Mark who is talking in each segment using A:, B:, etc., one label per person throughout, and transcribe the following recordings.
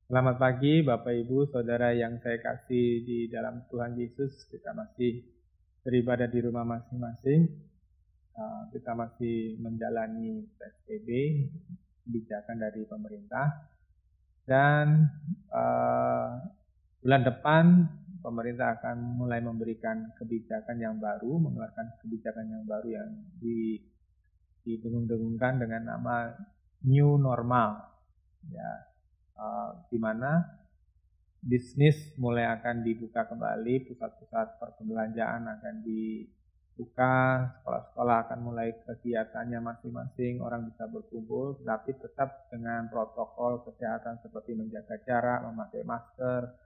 A: Selamat pagi Bapak Ibu, Saudara yang saya kasih di dalam Tuhan Yesus. Kita masih beribadah di rumah masing-masing. Kita masih menjalani PSBB, kebijakan dari pemerintah. Dan bulan depan pemerintah akan mulai memberikan kebijakan yang baru, mengeluarkan kebijakan yang baru yang didengung-dengungkan dengan nama New Normal. Ya, di mana bisnis mulai akan dibuka kembali, pusat-pusat perbelanjaan akan dibuka, sekolah-sekolah akan mulai kegiatannya masing-masing, orang bisa berkumpul, tapi tetap dengan protokol kesehatan seperti menjaga jarak, memakai masker,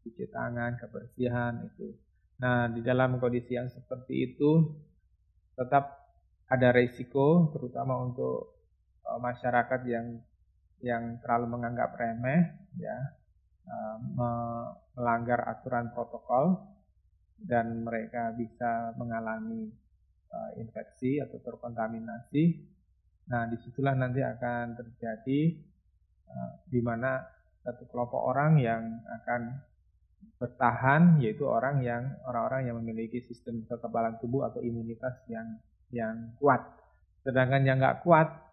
A: cuci tangan, kebersihan itu. Nah, di dalam kondisi yang seperti itu tetap ada resiko, terutama untuk masyarakat yang terlalu menganggap remeh, ya, melanggar aturan protokol dan mereka bisa mengalami infeksi atau terkontaminasi. Nah, disitulah nanti akan terjadi di mana satu kelompok orang yang akan bertahan, yaitu orang-orang yang memiliki sistem kekebalan tubuh atau imunitas yang kuat. Sedangkan yang nggak kuat,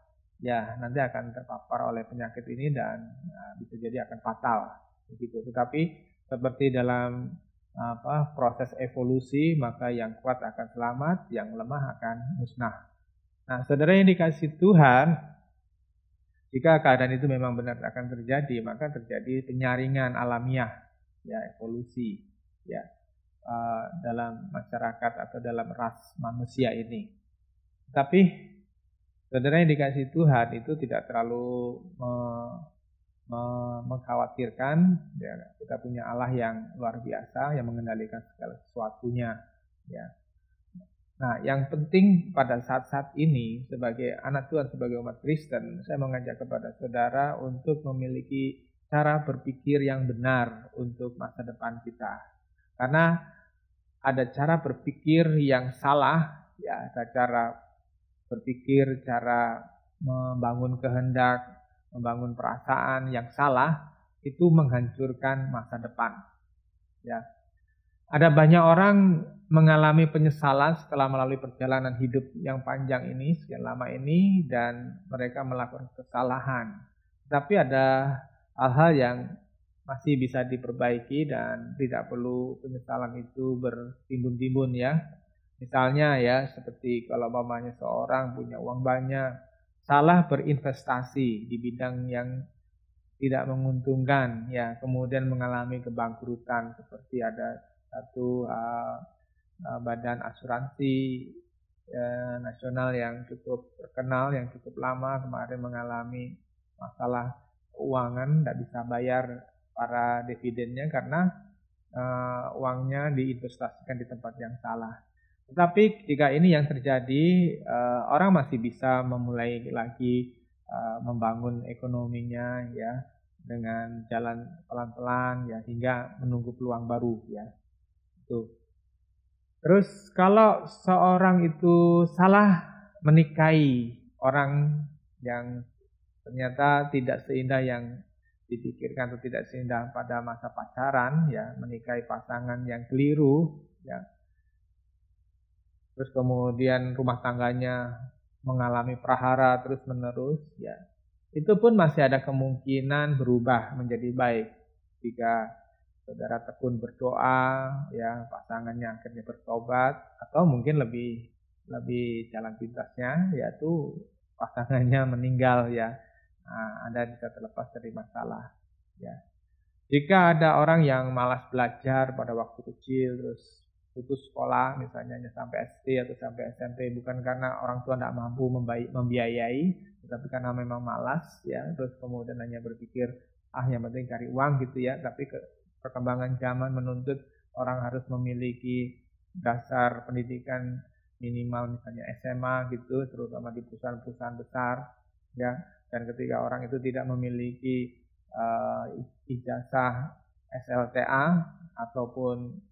A: ya nanti akan terpapar oleh penyakit ini dan bisa jadi akan fatal. Begitu. Tetapi seperti dalam proses evolusi, maka yang kuat akan selamat, yang lemah akan musnah. Nah, saudara yang dikasih Tuhan, jika keadaan itu memang benar akan terjadi, maka terjadi penyaringan alamiah, ya, evolusi, ya, dalam masyarakat atau dalam ras manusia ini. Tapi saudara yang dikasih Tuhan itu tidak terlalu mengkhawatirkan, ya, kita punya Allah yang luar biasa yang mengendalikan segala sesuatunya, ya. Nah, yang penting pada saat-saat ini sebagai anak Tuhan, sebagai umat Kristen, saya mengajak kepada saudara untuk memiliki cara berpikir yang benar untuk masa depan kita. Karena ada cara berpikir yang salah, ya, ada cara berpikir, cara membangun kehendak, membangun perasaan yang salah, itu menghancurkan masa depan. Ya. Ada banyak orang mengalami penyesalan setelah melalui perjalanan hidup yang panjang ini, sekian lama ini, dan mereka melakukan kesalahan. Tapi ada hal-hal yang masih bisa diperbaiki dan tidak perlu penyesalan itu bertimbun-timbun, ya. Misalnya, ya, seperti kalau mamanya seorang punya uang banyak, salah berinvestasi di bidang yang tidak menguntungkan, ya, kemudian mengalami kebangkrutan, seperti ada satu badan asuransi nasional yang cukup terkenal, yang cukup lama kemarin mengalami masalah keuangan, tidak bisa bayar para dividennya karena uangnya diinvestasikan di tempat yang salah. Tetapi ketika ini yang terjadi, orang masih bisa memulai lagi membangun ekonominya, ya, dengan jalan pelan-pelan, ya, hingga menunggu peluang baru, ya. Itu. Terus kalau seorang itu salah menikahi orang yang ternyata tidak seindah yang dipikirkan atau tidak seindah pada masa pacaran, ya, menikahi pasangan yang keliru, ya. Terus kemudian rumah tangganya mengalami prahara terus menerus, ya. Itu pun masih ada kemungkinan berubah menjadi baik jika saudara tekun berdoa, ya, pasangannya akhirnya bertobat, atau mungkin lebih jalan pintasnya yaitu pasangannya meninggal, ya. Nah, Anda bisa terlepas dari masalah, ya. Jika ada orang yang malas belajar pada waktu kecil terus putus sekolah misalnya hanya sampai SD atau sampai SMP, bukan karena orang tua tidak mampu membiayai, tetapi karena memang malas, ya, terus kemudian hanya berpikir yang penting cari uang gitu, ya. Tapi perkembangan zaman menuntut orang harus memiliki dasar pendidikan minimal misalnya SMA gitu, terutama di perusahaan-perusahaan besar, ya. Dan ketika orang itu tidak memiliki ijazah SLTA ataupun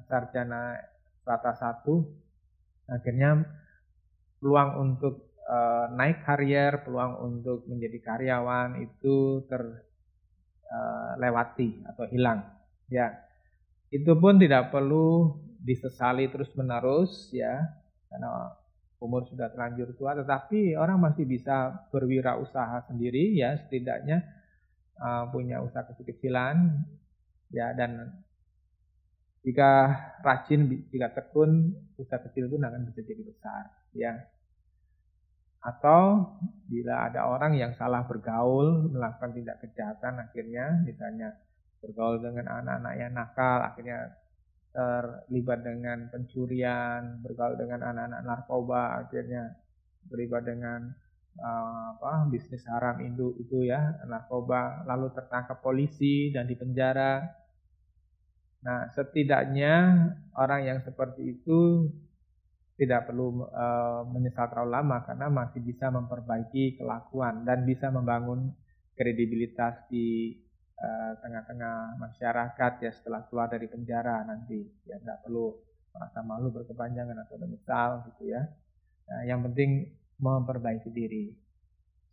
A: sarjana strata 1, akhirnya peluang untuk naik karier, peluang untuk menjadi karyawan itu lewati atau hilang. Ya, itu pun tidak perlu disesali terus-menerus ya, karena umur sudah terlanjur tua, tetapi orang masih bisa berwirausaha sendiri ya, setidaknya punya usaha kecil-kecilan ya, dan jika rajin, jika tekun, usaha kecil itu akan bisa jadi besar ya. Atau bila ada orang yang salah bergaul, melakukan tindak kejahatan, akhirnya misalnya bergaul dengan anak-anak yang nakal, akhirnya terlibat dengan pencurian, bergaul dengan anak-anak narkoba, akhirnya terlibat dengan bisnis haram itu ya, narkoba, lalu tertangkap polisi dan dipenjara. Nah, setidaknya orang yang seperti itu tidak perlu menyesal terlalu lama, karena masih bisa memperbaiki kelakuan dan bisa membangun kredibilitas di tengah-tengah masyarakat ya, setelah keluar dari penjara nanti ya, tidak perlu merasa malu berkepanjangan atau menyesal gitu ya. Nah, yang penting memperbaiki diri.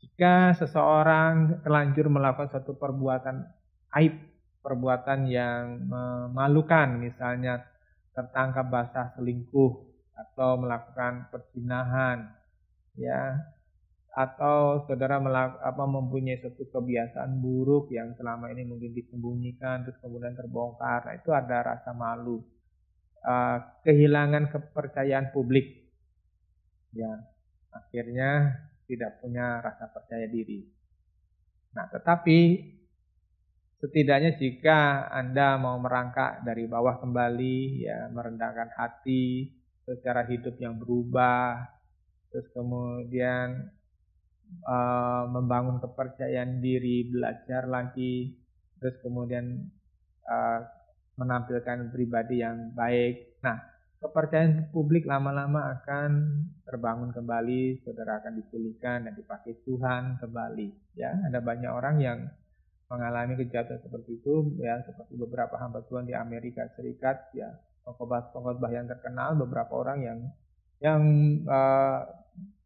A: Jika seseorang terlanjur melakukan suatu perbuatan aib, perbuatan yang memalukan, misalnya tertangkap basah selingkuh atau melakukan perzinahan ya, atau saudara mempunyai suatu kebiasaan buruk yang selama ini mungkin disembunyikan terus kemudian terbongkar, nah itu ada rasa malu, kehilangan kepercayaan publik ya, akhirnya tidak punya rasa percaya diri. Nah, tetapi setidaknya jika Anda mau merangkak dari bawah kembali ya, merendahkan hati, secara hidup yang berubah, terus kemudian membangun kepercayaan diri, belajar lagi, terus kemudian menampilkan pribadi yang baik. Nah, kepercayaan publik lama-lama akan terbangun kembali, saudara akan dipulihkan dan dipakai Tuhan kembali. Ya, ada banyak orang yang mengalami kejahatan seperti itu ya, seperti beberapa hamba Tuhan di Amerika Serikat ya, pengkhotbah yang terkenal, beberapa orang yang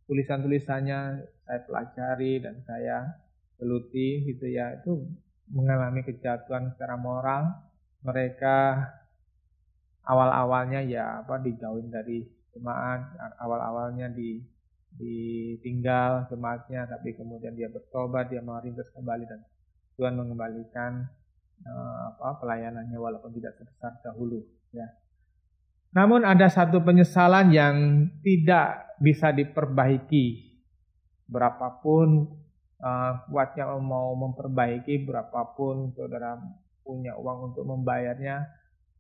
A: tulisan-tulisannya saya pelajari dan saya geluti gitu ya, itu mengalami kejatuhan secara moral. Mereka awal-awalnya ya dijauhin dari jemaat, awal-awalnya ditinggal jemaatnya, tapi kemudian dia bertobat, dia mau rintis kembali dan Tuhan mengembalikan pelayanannya walaupun tidak sebesar dahulu ya. Namun ada satu penyesalan yang tidak bisa diperbaiki. Berapapun kuatnya mau memperbaiki, berapapun saudara punya uang untuk membayarnya,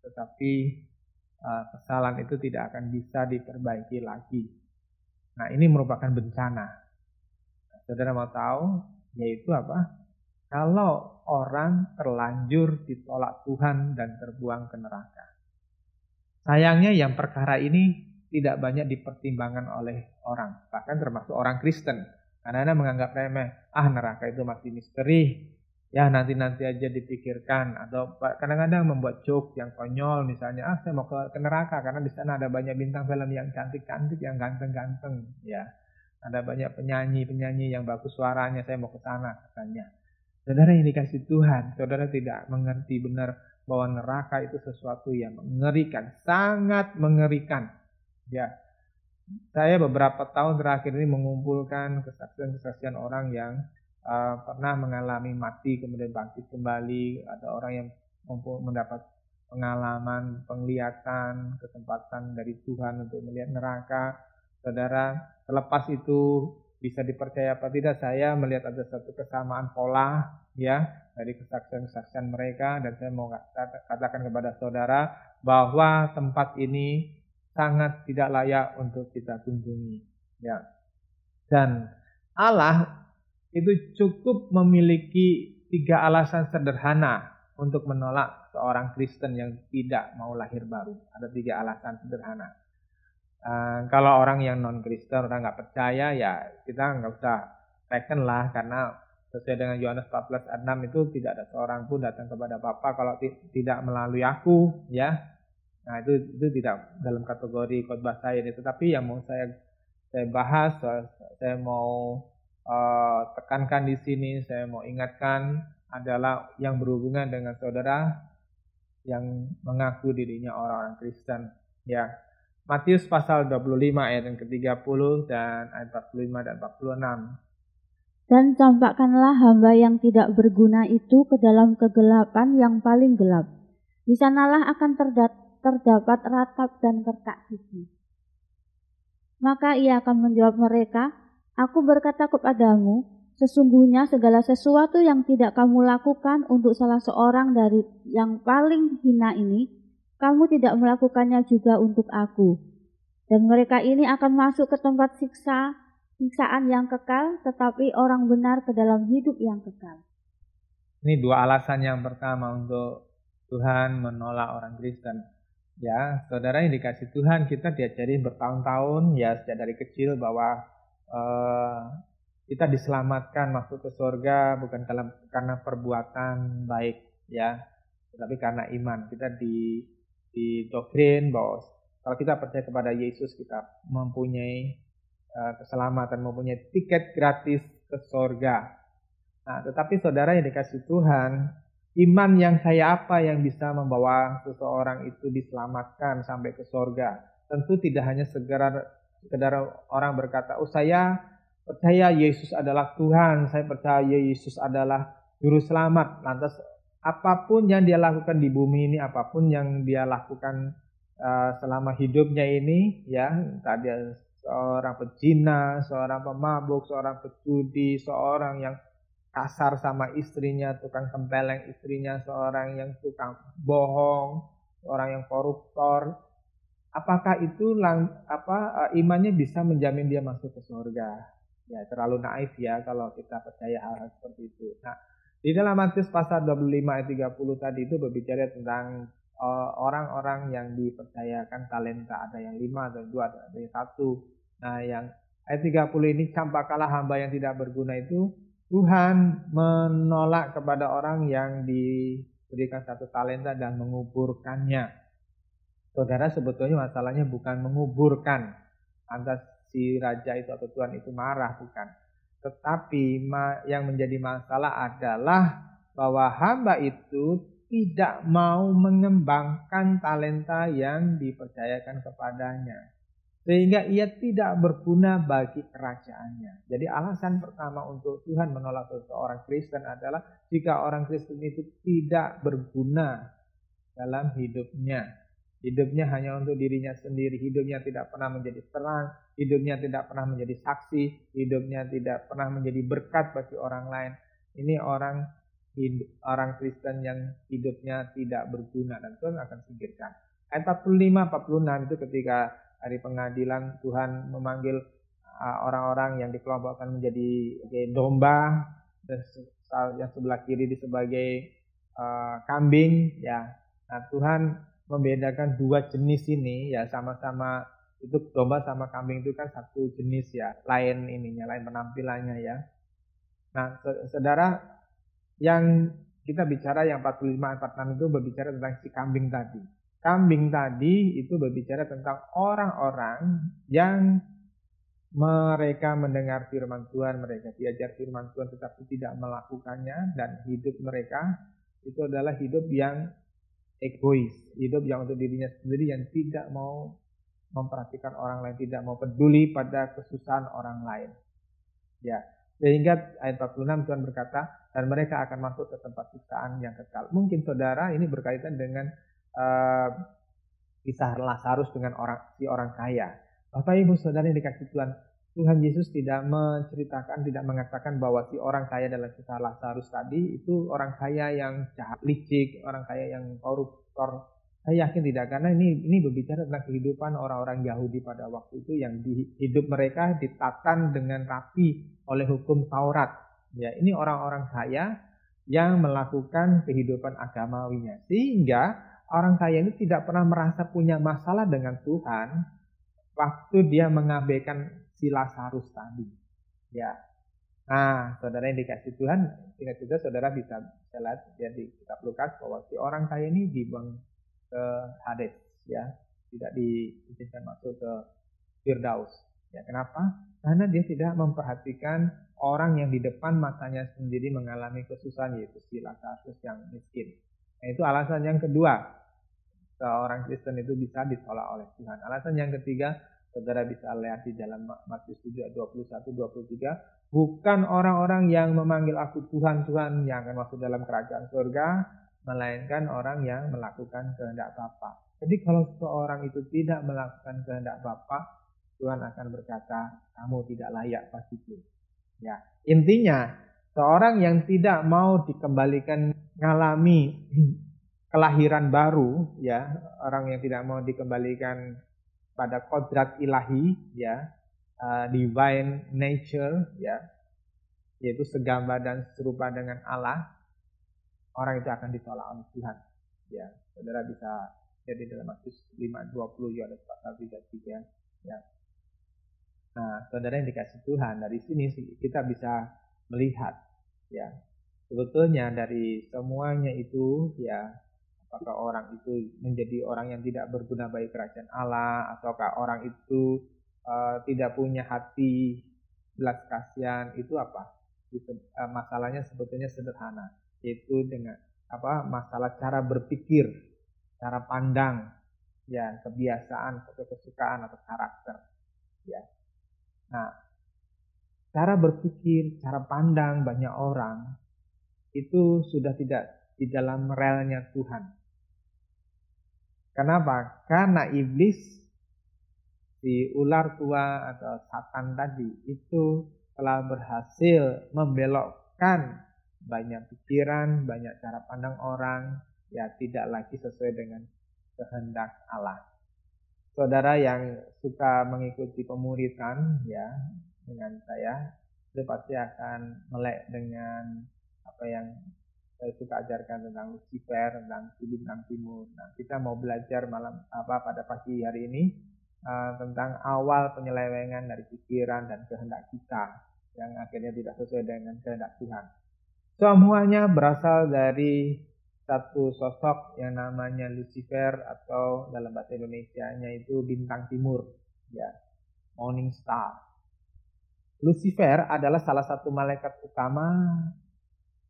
A: tetapi kesalahan itu tidak akan bisa diperbaiki lagi. Nah, ini merupakan bencana. Saudara mau tahu, yaitu apa? Kalau orang terlanjur ditolak Tuhan dan terbuang ke neraka. Sayangnya yang perkara ini tidak banyak dipertimbangkan oleh orang, bahkan termasuk orang Kristen. Karena menganggap remeh, neraka itu masih misteri, ya nanti-nanti aja dipikirkan. Atau kadang-kadang membuat joke yang konyol, misalnya saya mau ke neraka karena di sana ada banyak bintang film yang cantik-cantik, yang ganteng-ganteng, ya. Ada banyak penyanyi-penyanyi yang bagus suaranya, saya mau ke sana katanya. Saudara yang dikasih Tuhan, saudara tidak mengerti benar bahwa neraka itu sesuatu yang mengerikan, sangat mengerikan. Ya, saya beberapa tahun terakhir ini mengumpulkan kesaksian-kesaksian orang yang pernah mengalami mati kemudian bangkit kembali. Ada orang yang mendapat pengalaman, penglihatan, kesempatan dari Tuhan untuk melihat neraka. Saudara, terlepas itu bisa dipercaya apa tidak, saya melihat ada satu kesamaan pola ya dari kesaksian-kesaksian mereka, dan saya mau katakan kepada saudara bahwa tempat ini sangat tidak layak untuk kita kunjungi ya. Dan Allah itu cukup memiliki 3 alasan sederhana untuk menolak seorang Kristen yang tidak mau lahir baru. Ada 3 alasan sederhana. Kalau orang yang non-Kristen, orang nggak percaya, ya kita nggak usah teken lah, karena sesuai dengan Yohanes 14 ayat 6 itu tidak ada seorang pun datang kepada Bapa kalau tidak melalui aku, ya. Nah itu tidak dalam kategori khotbah saya ini. Tetapi yang mau saya bahas, saya mau tekankan di sini, saya mau ingatkan adalah yang berhubungan dengan saudara yang mengaku dirinya orang-orang Kristen. Ya. Matius pasal 25 ayat yang ke-30 dan ayat 45 dan 46.
B: Dan campakkanlah hamba yang tidak berguna itu ke dalam kegelapan yang paling gelap. Di sanalah akan terdapat ratap dan kertak gigi. Maka ia akan menjawab mereka, Aku berkata kepadamu, sesungguhnya segala sesuatu yang tidak kamu lakukan untuk salah seorang dari yang paling hina ini, kamu tidak melakukannya juga untuk aku. Dan mereka ini akan masuk ke tempat siksaan yang kekal, tetapi orang benar ke dalam hidup yang kekal.
A: Ini dua alasan yang pertama untuk Tuhan menolak orang Kristen. Ya, saudara yang dikasih Tuhan, kita diajari bertahun-tahun ya sejak dari kecil bahwa kita diselamatkan masuk ke surga bukan karena perbuatan baik ya, tetapi karena iman. Kita didoktrin bahwa kalau kita percaya kepada Yesus, kita mempunyai keselamatan, mempunyai tiket gratis ke surga. Nah, tetapi saudara yang dikasih Tuhan, iman yang kayak apa yang bisa membawa seseorang itu diselamatkan sampai ke surga? Tentu tidak hanya sekedar orang berkata, oh saya percaya Yesus adalah Tuhan, saya percaya Yesus adalah juru selamat. Lantas apapun yang dia lakukan di bumi ini, apapun yang dia lakukan selama hidupnya ini, ya, entah dia seorang pezina, seorang pemabuk, seorang pejudi, seorang yang kasar sama istrinya, tukang tempeleng istrinya, seorang yang tukang bohong, seorang yang koruptor. Apakah itu imannya bisa menjamin dia masuk ke surga? Ya, terlalu naif ya kalau kita percaya hal seperti itu. Nah, di dalam Matius pasal 25 ayat 30 tadi itu berbicara tentang orang-orang yang dipercayakan talenta, ada yang 5, ada yang 2, ada yang 1. Nah, yang ayat 30 ini, campakkanlah hamba yang tidak berguna itu. Tuhan menolak kepada orang yang diberikan 1 talenta dan menguburkannya. Saudara, sebetulnya masalahnya bukan menguburkan, lantas si raja itu atau Tuhan itu marah, bukan. Tetapi yang menjadi masalah adalah bahwa hamba itu tidak mau mengembangkan talenta yang dipercayakan kepadanya, sehingga ia tidak berguna bagi kerajaannya. Jadi alasan pertama untuk Tuhan menolak seseorang Kristen adalah jika orang Kristen itu tidak berguna dalam hidupnya. Hidupnya hanya untuk dirinya sendiri, hidupnya tidak pernah menjadi terang, hidupnya tidak pernah menjadi saksi, hidupnya tidak pernah menjadi berkat bagi orang lain. Ini orang Kristen yang hidupnya tidak berguna, dan Tuhan akan singkirkan. Ayat 45-46 itu ketika hari pengadilan Tuhan memanggil orang-orang yang dikelompokkan menjadi domba, dan yang sebelah kiri sebagai kambing ya. Nah, Tuhan membedakan dua jenis ini ya, sama-sama itu domba sama kambing itu kan satu jenis ya, lain penampilannya ya. Nah, saudara, yang kita bicara yang 45-46 itu berbicara tentang si kambing tadi. Kambing tadi itu berbicara tentang orang-orang yang mereka mendengar firman Tuhan, mereka diajar firman Tuhan tetapi tidak melakukannya, dan hidup mereka itu adalah hidup yang egois, hidup yang untuk dirinya sendiri, yang tidak mau memperhatikan orang lain, tidak mau peduli pada kesusahan orang lain. Ya, sehingga ayat 46 Tuhan berkata, dan mereka akan masuk ke tempat siksaan yang kekal. Mungkin saudara ini berkaitan dengan kisah Lazarus dengan si orang kaya. Bapak Ibu Saudara yang dikasih Tuhan, Tuhan Yesus tidak menceritakan, tidak mengatakan bahwa si orang kaya dalam kisah Lazarus tadi itu orang kaya yang jahat, licik, orang kaya yang koruptor. Saya yakin tidak, karena ini berbicara tentang kehidupan orang-orang Yahudi pada waktu itu yang hidup mereka ditatan dengan rapi oleh hukum Taurat. Ya, ini orang-orang kaya yang melakukan kehidupan agamawinya, sehingga orang kaya ini tidak pernah merasa punya masalah dengan Tuhan waktu dia mengabaikan si Lazarus tadi. Ya. Nah, saudara yang dikasih Tuhan, ingat juga saudara bisa lihat ya di kitab Lukas bahwa si orang kaya ini dibuang ke Hades ya, tidak diizinkan masuk ke Firdaus. Ya, kenapa? Karena dia tidak memperhatikan orang yang di depan matanya sendiri mengalami kesusahan, yaitu si Lazarus yang miskin. Nah, itu alasan yang kedua, seorang Kristen itu bisa ditolak oleh Tuhan. Alasan yang ketiga, saudara bisa lihat di dalam Matius 7 ayat 21-23, bukan orang-orang yang memanggil aku Tuhan, Tuhan yang akan masuk dalam kerajaan surga, melainkan orang yang melakukan kehendak Bapa. Jadi kalau seorang itu tidak melakukan kehendak Bapa, Tuhan akan berkata, kamu tidak layak bagiku. Ya, intinya seorang yang tidak mau dikembalikan mengalami kelahiran baru, ya, orang yang tidak mau dikembalikan pada kodrat ilahi, ya, divine nature, ya, yaitu segambar dan serupa dengan Allah, orang itu akan ditolak oleh Tuhan. Ya, saudara bisa jadi dalam Matius 5:20, Yohanes 4:33, ya. Nah, saudara yang dikasih Tuhan, dari sini kita bisa melihat, ya, sebetulnya dari semuanya itu, ya, apakah orang itu menjadi orang yang tidak berguna bagi kerajaan Allah, ataukah orang itu tidak punya hati belas kasihan, itu apa? Masalahnya sebetulnya sederhana, yaitu dengan masalah cara berpikir, cara pandang, ya, kebiasaan atau kesukaan atau karakter, ya. Nah, cara berpikir, cara pandang banyak orang itu sudah tidak di dalam relnya Tuhan. Kenapa? Karena iblis, si ular tua atau Satan tadi, itu telah berhasil membelokkan banyak pikiran, banyak cara pandang orang, ya, tidak lagi sesuai dengan kehendak Allah. Saudara yang suka mengikuti pemuritan, ya, dengan saya, itu pasti akan melek dengan apa yang saya suka ajarkan tentang Lucifer, tentang si bintang timur. Nah, kita mau belajar pada pagi hari ini tentang awal penyelewengan dari pikiran dan kehendak kita yang akhirnya tidak sesuai dengan kehendak Tuhan. Semuanya berasal dari satu sosok yang namanya Lucifer, atau dalam bahasa Indonesianya itu bintang timur, ya, morning star. Lucifer adalah salah satu malaikat utama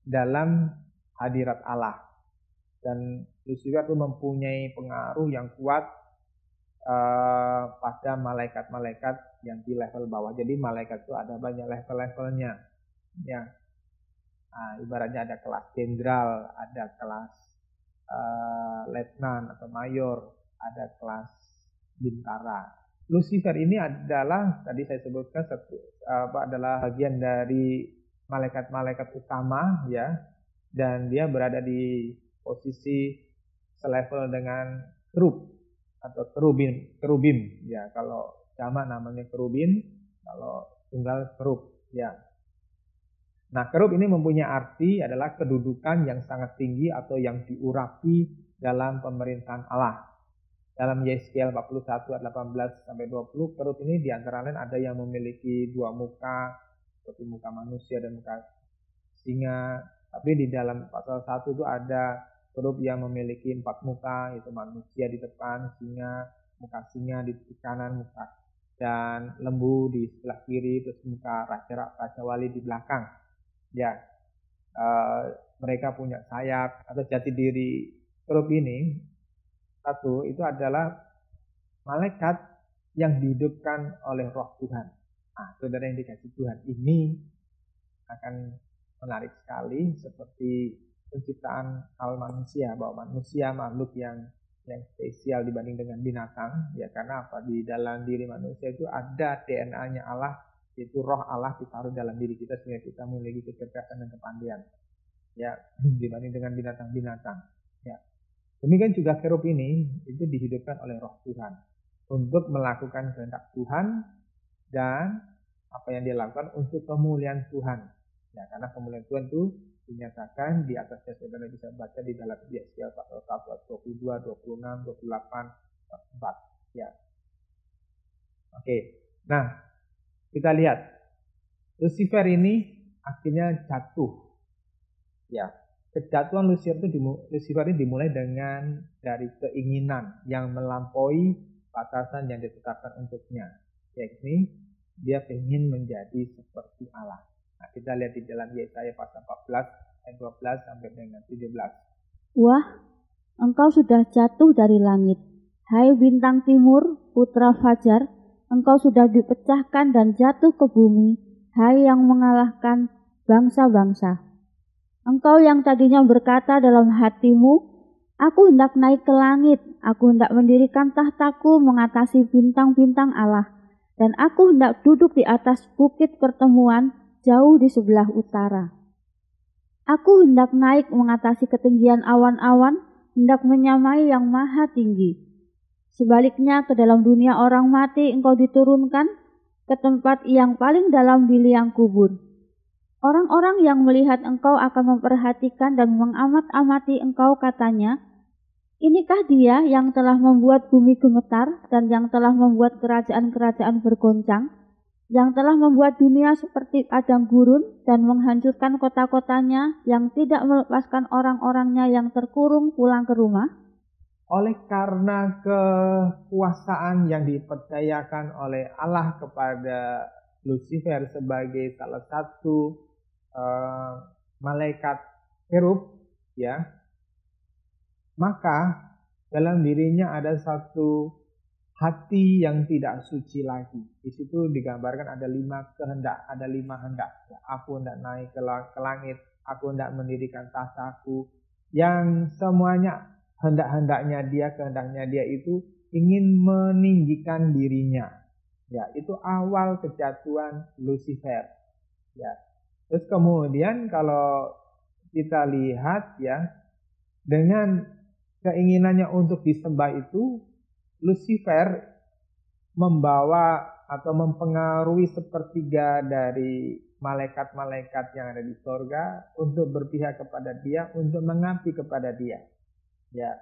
A: dalam hadirat Allah, dan Lucifer itu mempunyai pengaruh yang kuat pada malaikat-malaikat yang di level bawah. Jadi malaikat itu ada banyak level-levelnya, ya. Nah, ibaratnya ada kelas jenderal, ada kelas letnan atau mayor, ada kelas bintara. Lucifer ini adalah, tadi saya sebutkan, adalah bagian dari malaikat-malaikat utama, ya, dan dia berada di posisi selevel dengan kerub atau kerubim, ya. Kalau jamak namanya kerubin, kalau tunggal kerub, ya. Nah, kerub ini mempunyai arti adalah kedudukan yang sangat tinggi atau yang diurapi dalam pemerintahan Allah. Dalam Yeskiel 41 ayat 18-20, kerub ini diantara lain ada yang memiliki dua muka, seperti muka manusia dan muka singa. Tapi di dalam pasal 1 itu ada kerub yang memiliki 4 muka, yaitu manusia di depan, muka singa di kanan, muka dan lembu di sebelah kiri, terus muka raja wali di belakang. Ya, mereka punya sayap atau jati diri kerub ini. Satu, itu adalah malaikat yang dihidupkan oleh Roh Tuhan. Nah, saudara yang dikasih Tuhan, ini akan menarik sekali, seperti penciptaan awal manusia, bahwa manusia makhluk yang spesial dibanding dengan binatang, ya, karena apa? Di dalam diri manusia itu ada DNA-nya Allah, yaitu roh Allah ditaruh dalam diri kita sehingga kita memiliki kecerdasan dan kepandaian, ya, dibanding dengan binatang-binatang, ya. Demikian juga kerub ini itu dihidupkan oleh Roh Tuhan untuk melakukan kehendak Tuhan, dan apa yang dia lakukan untuk kemuliaan Tuhan, ya, karena kemuliaan Tuhan itu dinyatakan di atasnya. Saudara bisa baca di dalam Yeskiel 41, 22, 26, 28, 4, ya. Oke. Nah, kita lihat Lucifer ini akhirnya jatuh, ya. Kejatuhan Lucifer ini dimulai dari keinginan yang melampaui batasan yang ditetapkan untuknya, yakni dia ingin menjadi seperti Allah. Nah, kita lihat di dalam Yesaya pasal 14 ayat 12 sampai dengan 17.
B: Wah, engkau sudah jatuh dari langit. Hai bintang timur, putra fajar, engkau sudah dipecahkan dan jatuh ke bumi. Hai yang mengalahkan bangsa-bangsa. Engkau yang tadinya berkata dalam hatimu, aku hendak naik ke langit, aku hendak mendirikan tahtaku mengatasi bintang-bintang Allah, dan aku hendak duduk di atas bukit pertemuan jauh di sebelah utara. Aku hendak naik mengatasi ketinggian awan-awan, hendak menyamai yang maha tinggi. Sebaliknya ke dalam dunia orang mati engkau diturunkan, ke tempat yang paling dalam di liang kubur. Orang-orang yang melihat engkau akan memperhatikan dan mengamat-amati engkau, katanya, inikah dia yang telah membuat bumi gemetar dan yang telah membuat kerajaan-kerajaan bergoncang, yang telah membuat dunia seperti padang gurun dan menghancurkan kota-kotanya, yang tidak melepaskan orang-orangnya yang terkurung pulang ke rumah?
A: Oleh karena kekuasaan yang dipercayakan oleh Allah kepada Lucifer sebagai salah satu malaikat cherub, ya, maka dalam dirinya ada satu hati yang tidak suci lagi. Di situ digambarkan ada 5 kehendak, ada 5 hendak. Ya, aku hendak naik ke langit, aku hendak mendirikan tahtaku, yang semuanya kehendaknya dia itu ingin meninggikan dirinya. Ya, itu awal kejatuhan Lucifer. Ya. Terus kemudian kalau kita lihat, ya, dengan keinginannya untuk disembah itu, Lucifer membawa atau mempengaruhi sepertiga dari malaikat-malaikat yang ada di surga untuk berpihak kepada dia, untuk mengabdi kepada dia. Ya,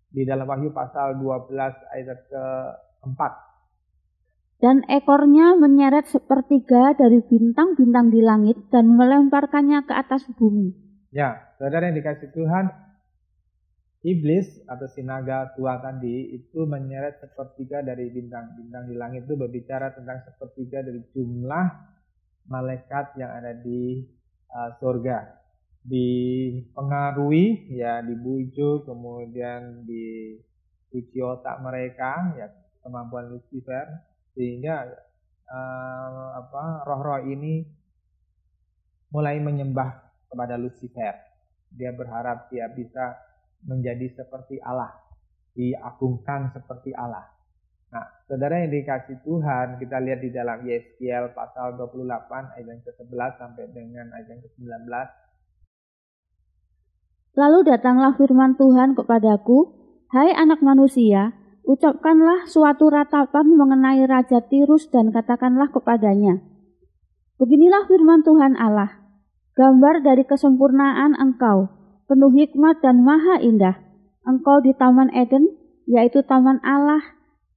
A: di dalam Wahyu pasal 12 ayat ke-4.
B: Dan ekornya menyeret sepertiga dari bintang-bintang di langit dan melemparkannya ke atas bumi.
A: Ya, saudara yang dikasih Tuhan, iblis atau si naga tua tadi itu menyeret sepertiga dari bintang-bintang di langit. Itu berbicara tentang sepertiga dari jumlah malaikat yang ada di surga. Dipengaruhi, ya, dibujuk, kemudian dicuci otak mereka, ya, kemampuan Lucifer, sehingga roh-roh ini mulai menyembah kepada Lucifer. Dia berharap dia bisa menjadi seperti Allah, diagungkan seperti Allah. Nah, saudara yang dikasih Tuhan, kita lihat di dalam Yeskiel pasal 28 ayat yang ke-11 sampai dengan ayat yang ke-19.
B: Lalu datanglah firman Tuhan kepadaku, hai anak manusia, ucapkanlah suatu ratapan mengenai Raja Tirus dan katakanlah kepadanya, beginilah firman Tuhan Allah, gambar dari kesempurnaan engkau, penuh hikmat dan maha indah. Engkau di Taman Eden, yaitu Taman Allah,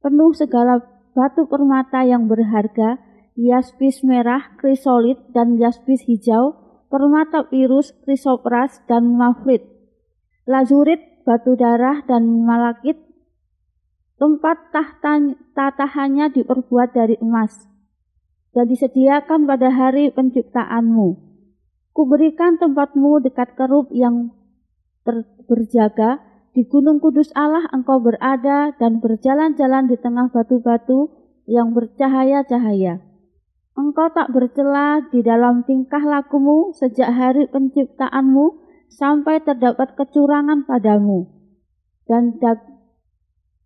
B: penuh segala batu permata yang berharga, yaspis merah, krisolit, dan yaspis hijau, permata pirus, krisopras, dan mafrit, lazurit, batu darah, dan malakit. Tempat tatahannya diperbuat dari emas dan disediakan pada hari penciptaanmu. Kuberikan tempatmu dekat kerub yang berjaga. Di gunung kudus Allah engkau berada dan berjalan-jalan di tengah batu-batu yang bercahaya-cahaya. Engkau tak bercela di dalam tingkah lakumu sejak hari penciptaanmu sampai terdapat kecurangan padamu. Dan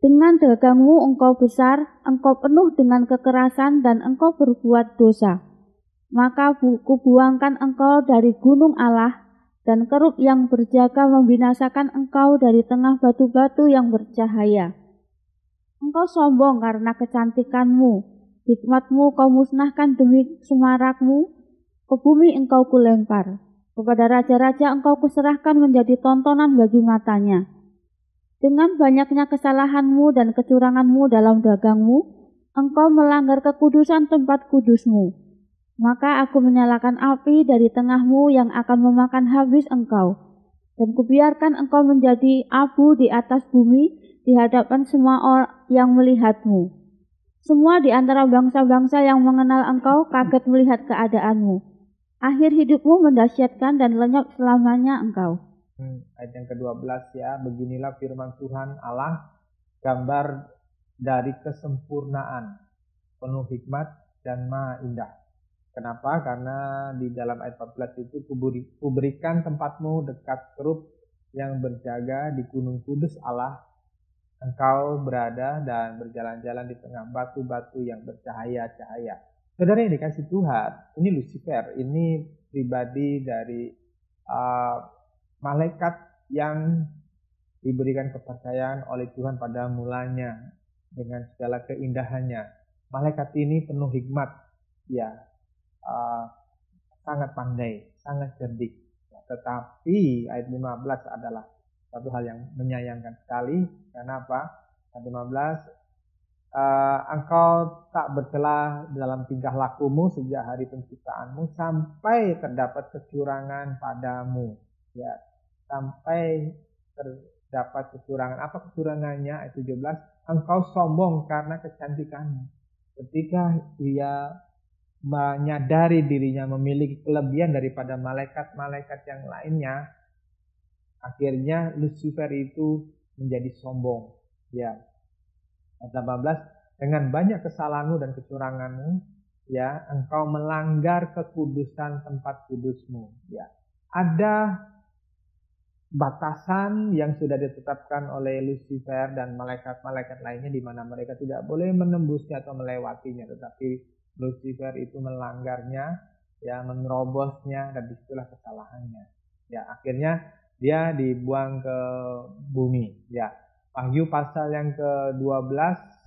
B: dengan dagangmu engkau besar, engkau penuh dengan kekerasan dan engkau berbuat dosa. Maka kubuangkan engkau dari gunung Allah, dan kerub yang berjaga membinasakan engkau dari tengah batu-batu yang bercahaya. Engkau sombong karena kecantikanmu, hikmatmu kau musnahkan demi semarakmu, ke bumi engkau kulempar, kepada raja-raja engkau kuserahkan menjadi tontonan bagi matanya. Dengan banyaknya kesalahanmu dan kecuranganmu dalam dagangmu, engkau melanggar kekudusan tempat kudusmu. Maka aku menyalakan api dari tengahmu yang akan memakan habis engkau, dan kubiarkan engkau menjadi abu di atas bumi di hadapan semua orang yang melihatmu. Semua di antara bangsa-bangsa yang mengenal engkau kaget melihat keadaanmu. Akhir hidupmu mendahsyatkan dan lenyap selamanya engkau.
A: Ayat yang ke-12 ya, beginilah firman Tuhan Allah, gambar dari kesempurnaan, penuh hikmat dan maha indah. Kenapa? Karena di dalam ayat 14 itu kuberikan tempatmu dekat kerub yang berjaga di gunung kudus Allah. Engkau berada dan berjalan-jalan di tengah batu-batu yang bercahaya-cahaya. Saudara yang dikasih Tuhan, ini Lucifer, ini pribadi dari malaikat yang diberikan kepercayaan oleh Tuhan pada mulanya dengan segala keindahannya. Malaikat ini penuh hikmat, ya, sangat pandai, sangat cerdik. Tetapi ayat 15 adalah satu hal yang menyayangkan sekali. Kenapa? Ayat 15, engkau tak bercela dalam tingkah lakumu sejak hari penciptaanmu sampai terdapat kecurangan padamu. Ya, sampai terdapat kecurangan. Apa kecurangannya? Ayat 17, engkau sombong karena kecantikanmu. Ketika dia menyadari dirinya memiliki kelebihan daripada malaikat-malaikat yang lainnya, akhirnya Lucifer itu menjadi sombong. Ya. Ayat 18, dengan banyak kesalahanmu dan kecuranganmu, ya, engkau melanggar kekudusan tempat kudusmu. Ya. Ada batasan yang sudah ditetapkan oleh Lucifer dan malaikat-malaikat lainnya di mana mereka tidak boleh menembusnya atau melewatinya, tetapi Lucifer itu melanggarnya, ya, menerobosnya, dan disitulah kesalahannya. Ya, akhirnya dia dibuang ke bumi. Ya, Wahyu pasal yang ke-12,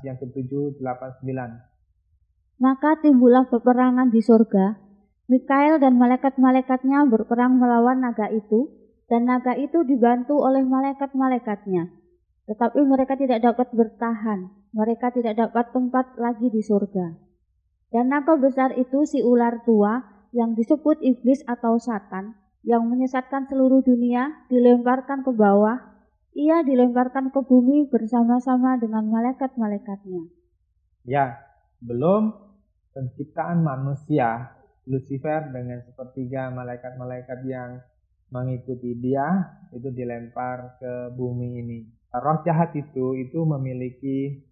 A: yang ke-7, 8, 9.
B: Maka timbullah peperangan di surga. Mikael dan malaikat-malaikatnya berperang melawan naga itu, dan naga itu dibantu oleh malaikat-malaikatnya. Tetapi mereka tidak dapat bertahan, mereka tidak dapat tempat lagi di surga. Dan naga besar itu si ular tua, yang disebut iblis atau Satan, yang menyesatkan seluruh dunia, dilemparkan ke bawah. Ia dilemparkan ke bumi bersama-sama dengan malaikat-malaikatnya.
A: Ya, belum penciptaan manusia, Lucifer dengan sepertiga malaikat-malaikat yang mengikuti dia itu dilempar ke bumi ini. Roh jahat itu memiliki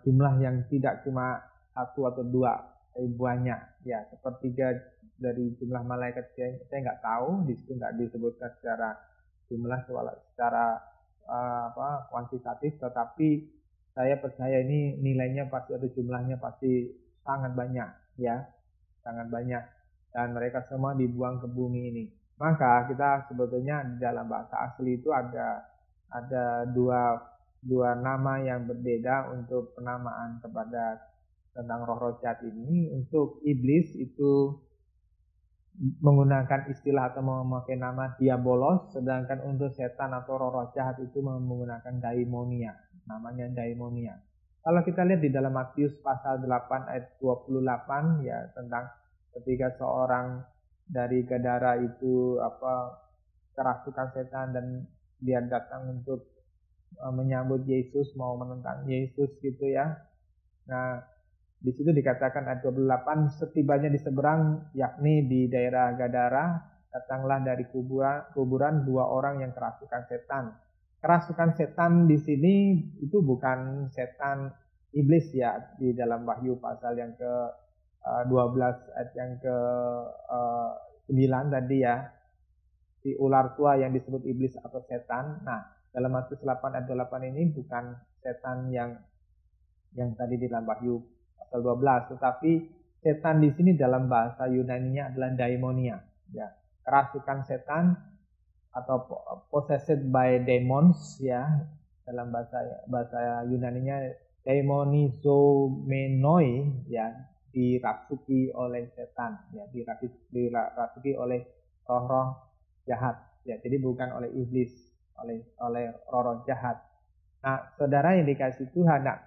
A: jumlah yang tidak cuma satu atau dua, tapi banyak. Ya, sepertiga dari jumlah malaikat saya nggak tahu, di situ nggak disebutkan secara jumlah, secara kuantitatif, tetapi saya percaya ini nilainya pasti atau jumlahnya pasti sangat banyak, ya, sangat banyak, dan mereka semua dibuang ke bumi ini. Maka kita sebetulnya di dalam bahasa asli itu ada dua nama yang berbeda untuk penamaan kepada tentang roh-roh jahat ini. Untuk iblis itu menggunakan istilah atau memakai nama diabolos, sedangkan untuk setan atau roh-roh jahat itu menggunakan daimonia, namanya daimonia. Kalau kita lihat di dalam Matius pasal 8 ayat 28, ya, tentang ketika seorang dari Gadara itu kerasukan setan dan dia datang untuk menyambut Yesus, mau menentang Yesus gitu ya. Nah, di situ dikatakan ayat 28, setibanya di seberang, yakni di daerah Gadara, datanglah dari kuburan dua orang yang kerasukan setan. Kerasukan setan di sini itu bukan setan iblis ya, di dalam Wahyu pasal yang ke-12 ayat yang ke-9 tadi ya, si ular tua yang disebut iblis atau setan. Nah, dalam Matius 8 ayat 28 ini bukan setan yang tadi di dalam Wahyu pasal 12, tetapi setan di sini dalam bahasa Yunani-nya adalah daimonia, ya, kerasukan setan atau possessed by demons, ya, dalam bahasa Yunani-nya daimonizomenoi, ya, dirasuki oleh setan, ya, dirasuki oleh roh-roh jahat, ya, jadi bukan oleh iblis, oleh roh-roh jahat. Nah, saudara yang dikasih Tuhan, nah,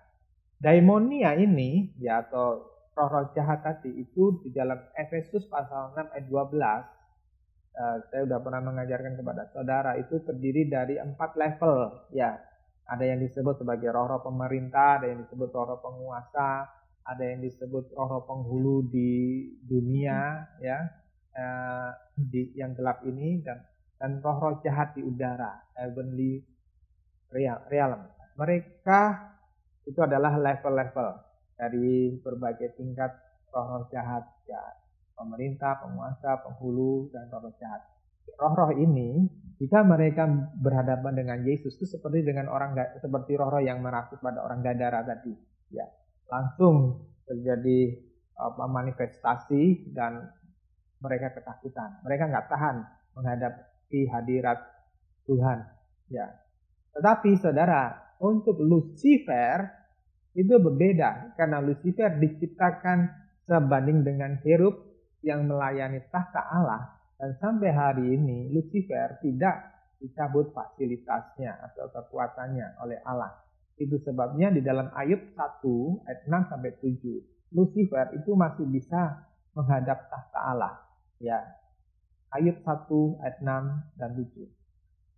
A: daimonia ini, ya, atau roh-roh jahat tadi itu di dalam Efesus pasal 6 ayat 12, saya sudah pernah mengajarkan kepada saudara, itu terdiri dari 4 level, ya. Ada yang disebut sebagai roh-roh pemerintah, ada yang disebut roh-roh penguasa, ada yang disebut roh-roh penghulu di dunia, ya, di yang gelap ini, dan roh-roh jahat di udara, heavenly realm. Mereka itu adalah level-level dari berbagai tingkat roh-roh jahat, ya, pemerintah, penguasa, penghulu, dan roh-roh jahat. Roh-roh ini, jika mereka berhadapan dengan Yesus, itu seperti dengan seperti roh-roh yang merasuk pada orang Gadara tadi, ya, langsung terjadi manifestasi dan mereka ketakutan. Mereka nggak tahan menghadapi hadirat Tuhan, ya. Tetapi saudara, untuk Lucifer itu berbeda, karena Lucifer diciptakan sebanding dengan cherub yang melayani tahta Allah, dan sampai hari ini Lucifer tidak dicabut fasilitasnya atau kekuatannya oleh Allah. Itu sebabnya di dalam Ayub 1 ayat 6 sampai 7, Lucifer itu masih bisa menghadap tahta Allah, ya. Ayub 1 ayat 6 dan 7.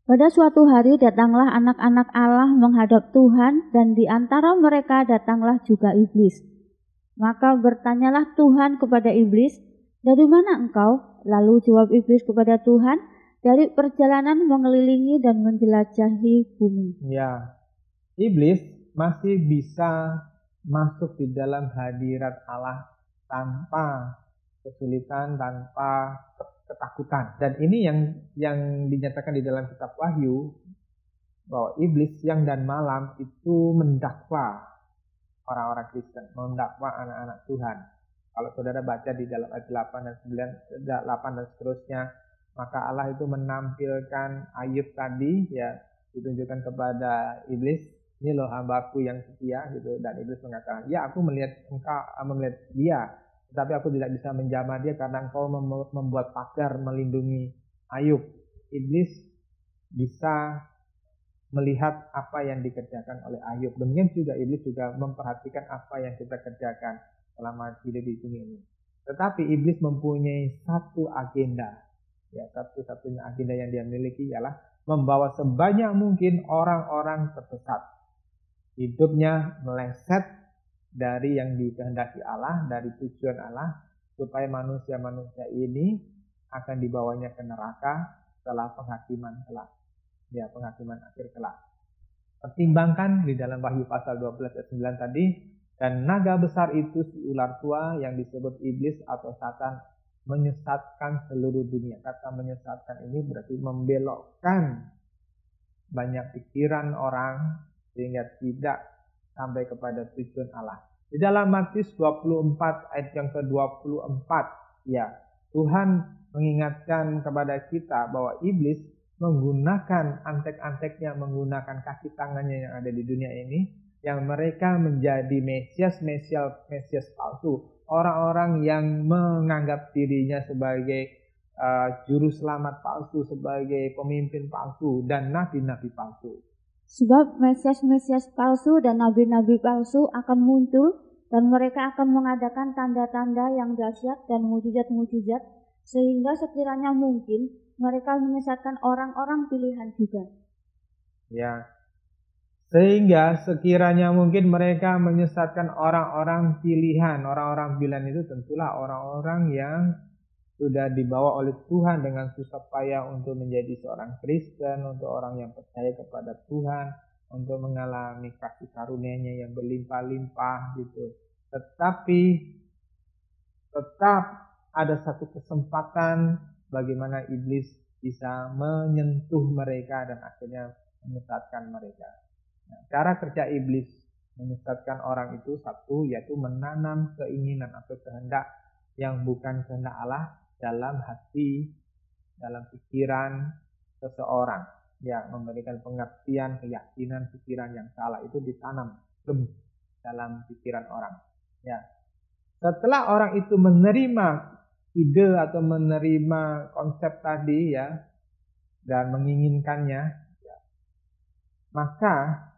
B: Pada suatu hari datanglah anak-anak Allah menghadap Tuhan, dan di antara mereka datanglah juga iblis. Maka bertanyalah Tuhan kepada iblis, "Dari mana engkau?" Lalu jawab iblis kepada Tuhan, "Dari perjalanan mengelilingi dan menjelajahi bumi."
A: Ya, iblis masih bisa masuk di dalam hadirat Allah tanpa kesulitan, tanpa ketakutan. Dan ini yang dinyatakan di dalam kitab Wahyu, bahwa iblis siang dan malam itu mendakwa orang-orang Kristen, mendakwa anak-anak Tuhan. Kalau saudara baca di dalam ayat 8 dan 9, 8 dan seterusnya, maka Allah itu menampilkan Ayub tadi, ya, ditunjukkan kepada iblis, "Ini loh hambaku yang setia," gitu. Dan iblis mengatakan, "Ya, aku melihat dia, tetapi aku tidak bisa menjamah dia karena engkau membuat pagar melindungi Ayub." Iblis bisa melihat apa yang dikerjakan oleh Ayub. Demikian juga iblis juga memperhatikan apa yang kita kerjakan selama hidup di dunia ini. Tetapi iblis mempunyai satu agenda. Ya, satu-satunya agenda yang dia miliki ialah membawa sebanyak mungkin orang-orang tersesat. Hidupnya meleset dari yang dikehendaki Allah, dari tujuan Allah, supaya manusia-manusia ini akan dibawanya ke neraka setelah penghakiman kelak. Ya, penghakiman akhir kelak. Pertimbangkan di dalam Wahyu pasal 12 ayat 9 tadi, dan naga besar itu si ular tua yang disebut iblis atau Satan menyesatkan seluruh dunia. Kata menyesatkan ini berarti membelokkan banyak pikiran orang sehingga tidak sampai kepada tujuan Allah. Di dalam Matius 24 ayat yang ke-24, ya, Tuhan mengingatkan kepada kita bahwa iblis menggunakan antek-anteknya, menggunakan kaki tangannya yang ada di dunia ini, yang mereka menjadi mesias palsu, orang-orang yang menganggap dirinya sebagai juru selamat palsu, sebagai pemimpin palsu, dan nabi-nabi palsu.
B: Sebab mesias-mesias palsu dan nabi-nabi palsu akan muncul, dan mereka akan mengadakan tanda-tanda yang dahsyat dan mujizat-mujizat, sehingga sekiranya mungkin mereka menyesatkan orang-orang pilihan juga.
A: Ya, sehingga sekiranya mungkin mereka menyesatkan orang-orang pilihan. Orang-orang pilihan itu tentulah orang-orang yang sudah dibawa oleh Tuhan dengan susah payah untuk menjadi seorang Kristen, untuk orang yang percaya kepada Tuhan, untuk mengalami kasih karunia-Nya yang berlimpah-limpah gitu. Tetapi tetap ada satu kesempatan bagaimana iblis bisa menyentuh mereka dan akhirnya menyesatkan mereka. Nah, cara kerja iblis menyesatkan orang itu satu, yaitu menanam keinginan atau kehendak yang bukan kehendak Allah dalam hati, dalam pikiran seseorang, yang memberikan pengertian, keyakinan, pikiran yang salah itu ditanam dalam pikiran orang. Ya, setelah orang itu menerima ide atau menerima konsep tadi, ya, dan menginginkannya, ya, maka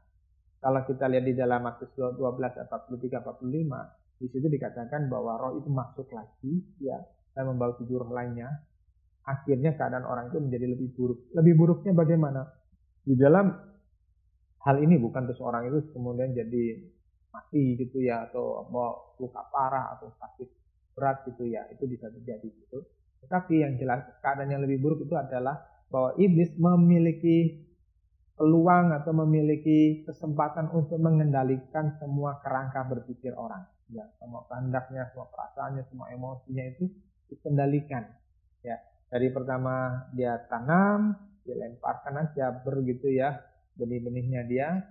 A: kalau kita lihat di dalam Matius 12 ayat 43-45, di situ dikatakan bahwa roh itu masuk lagi, ya, dan membawa 7 roh lainnya. Akhirnya keadaan orang itu menjadi lebih buruk. Lebih buruknya bagaimana? Di dalam hal ini bukan terus orang itu kemudian jadi mati gitu ya, atau mau luka parah atau sakit berat gitu ya, itu bisa terjadi gitu. Tetapi yang jelas keadaan yang lebih buruk itu adalah bahwa iblis memiliki peluang atau memiliki kesempatan untuk mengendalikan semua kerangka berpikir orang. Ya, semua kehendaknya, semua perasaannya, semua emosinya itu dikendalikan. Ya, dari pertama dia tanam, dilemparkan aja begitu ya benih-benihnya dia.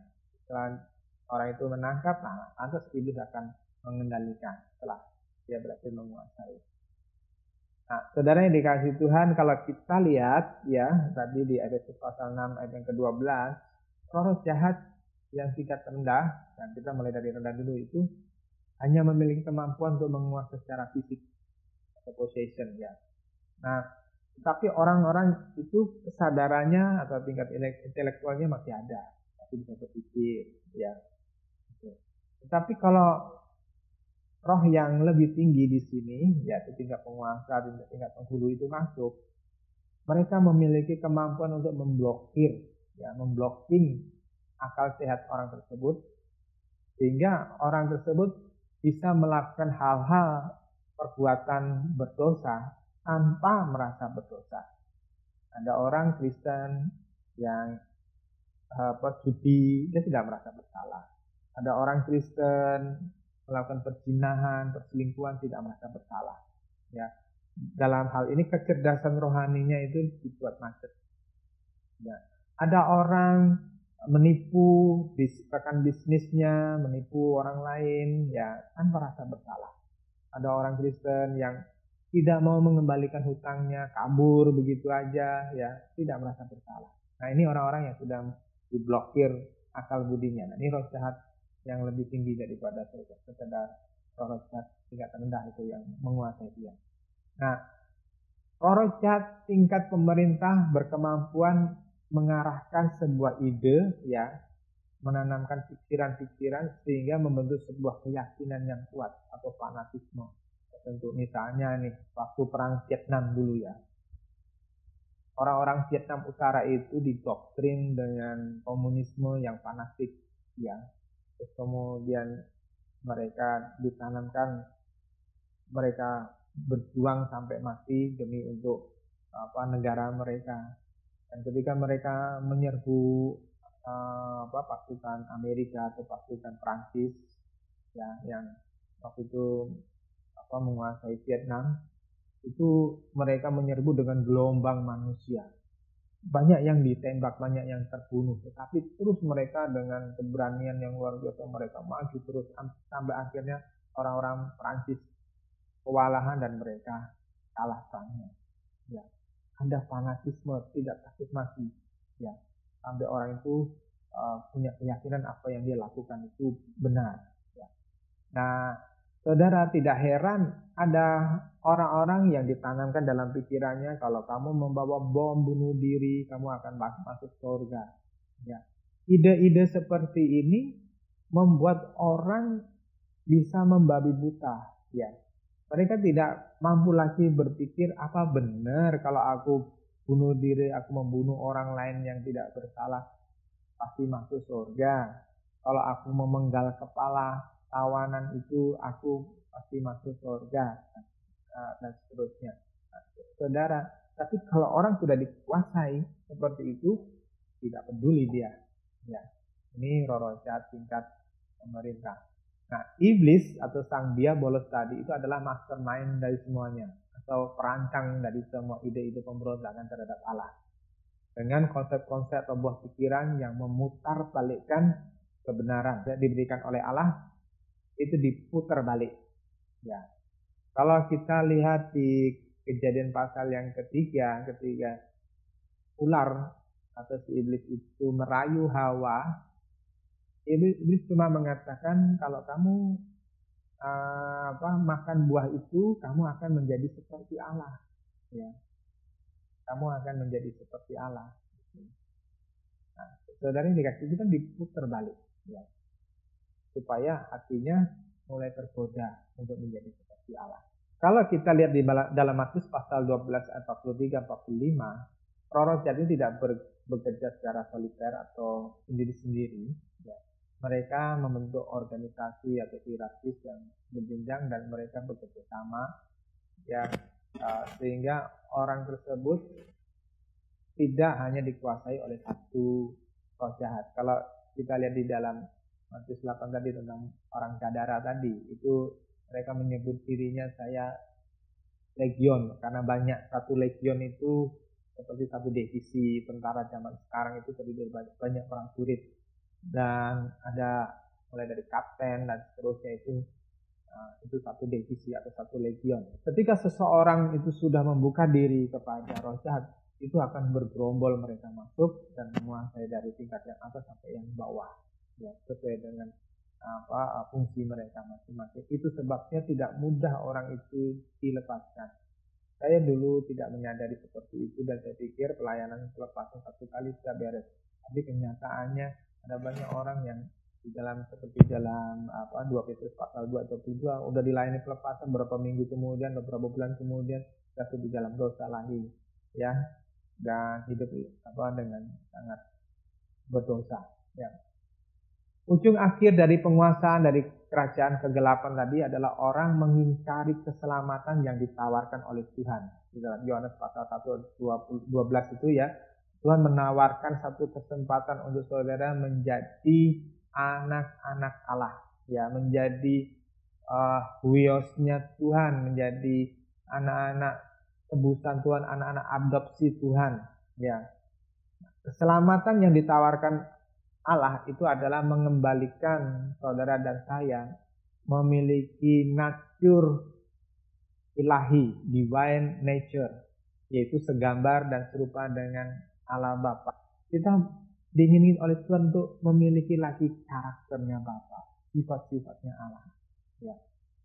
A: Setelah orang itu menangkap, nah lantas iblis akan mengendalikan setelah dia berhasil menguasai. Nah, saudara yang dikasih Tuhan, kalau kita lihat ya tadi di Efesus pasal 6 ayat yang ke-12, roh jahat yang tingkat rendah, dan kita mulai dari rendah dulu itu hanya memiliki kemampuan untuk menguasai secara fisik atau possession ya. Nah, tapi orang-orang itu kesadarannya atau tingkat intelektualnya masih ada, masih bisa berpikir ya. Tetapi kalau roh yang lebih tinggi di sini, yaitu tingkat penguasa, tingkat penghulu itu masuk, mereka memiliki kemampuan untuk memblokir, ya, memblocking akal sehat orang tersebut, sehingga orang tersebut bisa melakukan hal-hal perbuatan berdosa tanpa merasa berdosa. Ada orang Kristen yang judi, dia tidak merasa bersalah. Ada orang Kristen melakukan perzinahan, perselingkuhan, tidak merasa bersalah. Ya, dalam hal ini kecerdasan rohaninya itu dibuat macet. Ya, ada orang menipu, rekan bisnisnya, menipu orang lain, ya tanpa rasa bersalah. Ada orang Kristen yang tidak mau mengembalikan hutangnya, kabur begitu aja, ya tidak merasa bersalah. Nah, ini orang-orang yang sudah diblokir akal budinya. Nah, ini roh jahat yang lebih tinggi daripada sekedar roh jahat tingkat rendah itu yang menguasai dia. Nah, roh jahat tingkat pemerintah berkemampuan mengarahkan sebuah ide, ya, menanamkan pikiran-pikiran sehingga membentuk sebuah keyakinan yang kuat atau fanatisme. Tentu misalnya nih, waktu perang Vietnam dulu ya. Orang-orang Vietnam Utara itu didoktrin dengan komunisme yang fanatik, ya. Terus kemudian mereka ditanamkan, mereka berjuang sampai mati demi untuk negara mereka. Dan ketika mereka menyerbu pasukan Amerika atau pasukan Prancis, ya, yang waktu itu menguasai Vietnam, itu mereka menyerbu dengan gelombang manusia. Banyak yang ditembak, banyak yang terbunuh, tetapi terus mereka dengan keberanian yang luar biasa mereka maju terus sampai akhirnya orang-orang Prancis kewalahan dan mereka kalah perangnya. Ya, ada fanatisme, tidak takut mati. Ya, sampai orang itu punya keyakinan apa yang dia lakukan itu benar. Ya. Nah, saudara, tidak heran ada orang-orang yang ditanamkan dalam pikirannya kalau kamu membawa bom bunuh diri, kamu akan masuk surga. Ya. Ide-ide seperti ini membuat orang bisa membabi buta. Ya. Mereka tidak mampu lagi berpikir apa benar kalau aku bunuh diri, aku membunuh orang lain yang tidak bersalah, pasti masuk surga. Kalau aku memenggal kepala tawanan itu, aku pasti masuk surga, dan seterusnya. Nah, saudara, tapi kalau orang sudah dikuasai seperti itu, tidak peduli dia. Ya, ini roh jahat tingkat pemerintah. Nah, iblis atau sang diabolos tadi itu adalah mastermind dari semuanya, atau perancang dari semua ide-ide pemberontakan terhadap Allah. Dengan konsep-konsep atau buah pikiran yang memutar balikkan kebenaran yang diberikan oleh Allah, itu diputar balik. Ya. Kalau kita lihat di Kejadian pasal yang ketiga, ketika ular atau si iblis itu merayu Hawa, iblis cuma mengatakan kalau kamu makan buah itu, kamu akan menjadi seperti Allah. Ya. Kamu akan menjadi seperti Allah. Nah, saudara yang dikasih itu kan diputar balik, ya, supaya hatinya mulai tergoda untuk menjadi seperti Allah. Kalau kita lihat di dalam Matius pasal 12 ayat 43-45, roh jahat ini tidak bekerja secara soliter atau sendiri-sendiri. Ya. Mereka membentuk organisasi atau hierarkis yang berjenjang dan mereka bekerja sama, ya, sehingga orang tersebut tidak hanya dikuasai oleh satu roh jahat. Kalau kita lihat di dalam Matius 8 tadi tentang orang Gadara tadi, itu mereka menyebut dirinya saya legion, karena banyak. Satu legion itu seperti satu divisi tentara zaman sekarang itu terdiri dari banyak orang prajurit, dan ada mulai dari kapten dan seterusnya, itu satu divisi atau satu legion. Ketika seseorang itu sudah membuka diri kepada roh jahat, itu akan bergerombol mereka masuk dan menguasai dari tingkat yang atas sampai yang bawah, ya, sesuai dengan fungsi mereka masing-masing. Itu sebabnya tidak mudah orang itu dilepaskan. Saya dulu tidak menyadari seperti itu dan saya pikir pelayanan pelepasan satu kali sudah beres. Tapi kenyataannya ada banyak orang yang seperti dalam 2 Petrus pasal 2 atau 2 udah dilayani pelepasan beberapa minggu kemudian, beberapa bulan kemudian jatuh di dalam dosa lagi, ya, dan hidup dengan sangat berdosa, ya. Ujung akhir dari penguasaan dari kerajaan kegelapan tadi adalah orang mengingkari keselamatan yang ditawarkan oleh Tuhan. Di dalam Yohanes pasal 1 12 itu, ya, Tuhan menawarkan satu kesempatan untuk saudara menjadi anak-anak Allah, ya, menjadi huiosnya Tuhan, menjadi anak-anak tebusan Tuhan, anak-anak adopsi Tuhan, ya. Keselamatan yang ditawarkan Allah itu adalah mengembalikan saudara dan saya memiliki nature ilahi, divine nature, yaitu segambar dan serupa dengan Allah Bapa. Kita diingini oleh Tuhan untuk memiliki lagi karakternya Bapa, sifat-sifatnya Allah, ya.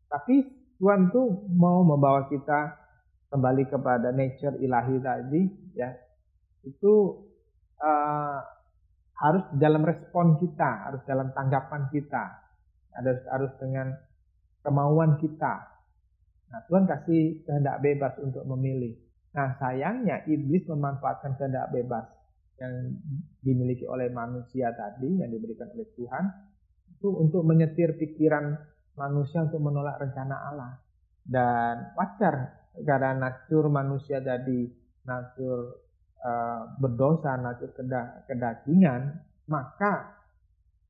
A: Tapi Tuhan tuh mau membawa kita kembali kepada nature ilahi tadi, ya. Itu harus dalam respon kita, harus dalam tanggapan kita, harus dengan kemauan kita. Nah, Tuhan kasih kehendak bebas untuk memilih. Nah, sayangnya iblis memanfaatkan kehendak bebas yang dimiliki oleh manusia tadi, yang diberikan oleh Tuhan, itu untuk menyetir pikiran manusia untuk menolak rencana Allah. Dan wajar karena natur manusia tadi, natur berdosa, natur kedagingan, maka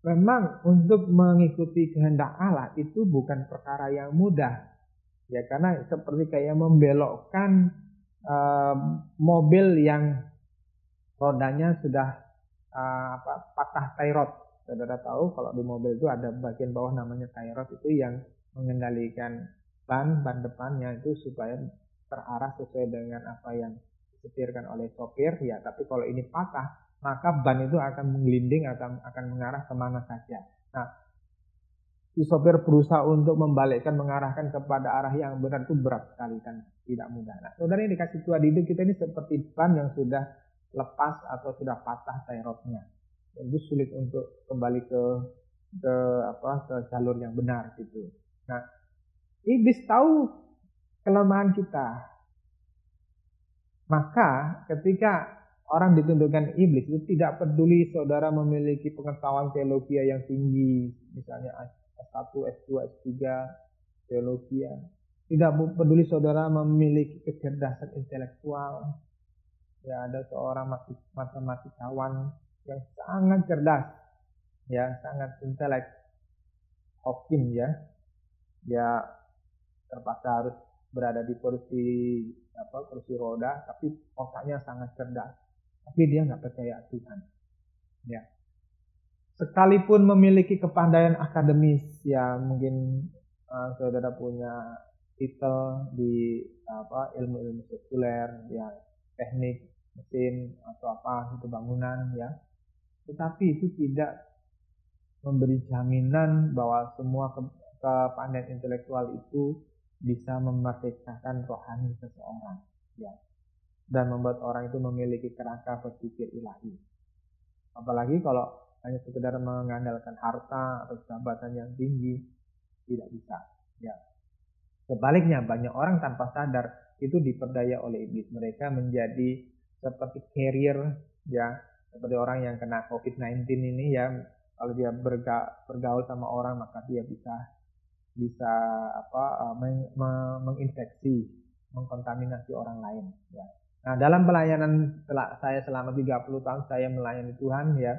A: memang untuk mengikuti kehendak Allah itu bukan perkara yang mudah, ya, karena seperti kayak membelokkan mobil yang rodanya sudah patah tie rod. Saudara tahu kalau di mobil itu ada bagian bawah namanya tie rod, itu yang mengendalikan ban depannya itu supaya terarah sesuai dengan apa yang disetirkan oleh sopir, ya. Tapi kalau ini patah, maka ban itu akan menggelinding, akan mengarah kemana saja. Nah, si sopir berusaha untuk membalikkan, mengarahkan kepada arah yang benar itu berat sekali dan tidak mudah. Nah, saudara yang dikasih Tuhan, hidup kita ini seperti ban yang sudah lepas atau sudah patah tie rodnya. Itu sulit untuk kembali ke jalur yang benar gitu. Nah, iblis tahu kelemahan kita. Maka ketika orang ditundukkan iblis, itu tidak peduli saudara memiliki pengetahuan teologi yang tinggi, misalnya S1, S2, S3 teologi. Tidak peduli saudara memiliki kecerdasan intelektual. Ya, ada seorang matematikawan yang sangat cerdas, ya, sangat intelek, Hawking, ya. Dia terpaksa harus berada di kursi roda, tapi otaknya sangat cerdas. Tapi dia nggak percaya Tuhan, ya. Sekalipun memiliki kepandaian akademis, ya, mungkin saudara punya titel di ilmu-ilmu sekuler, ya, teknik mesin atau itu bangunan, ya. Tetapi itu tidak memberi jaminan bahwa semua kepandaian intelektual itu bisa memerdekakan rohani seseorang, ya, dan membuat orang itu memiliki kerangka berpikir ilahi. Apalagi kalau hanya sekedar mengandalkan harta atau jabatan yang tinggi, tidak bisa, ya. Sebaliknya, banyak orang tanpa sadar itu diperdaya oleh iblis. Mereka menjadi seperti carrier ya, seperti orang yang kena COVID-19 ini ya, kalau dia bergaul sama orang maka dia bisa menginfeksi, mengkontaminasi orang lain ya. Nah, dalam pelayanan saya selama 30 tahun saya melayani Tuhan ya,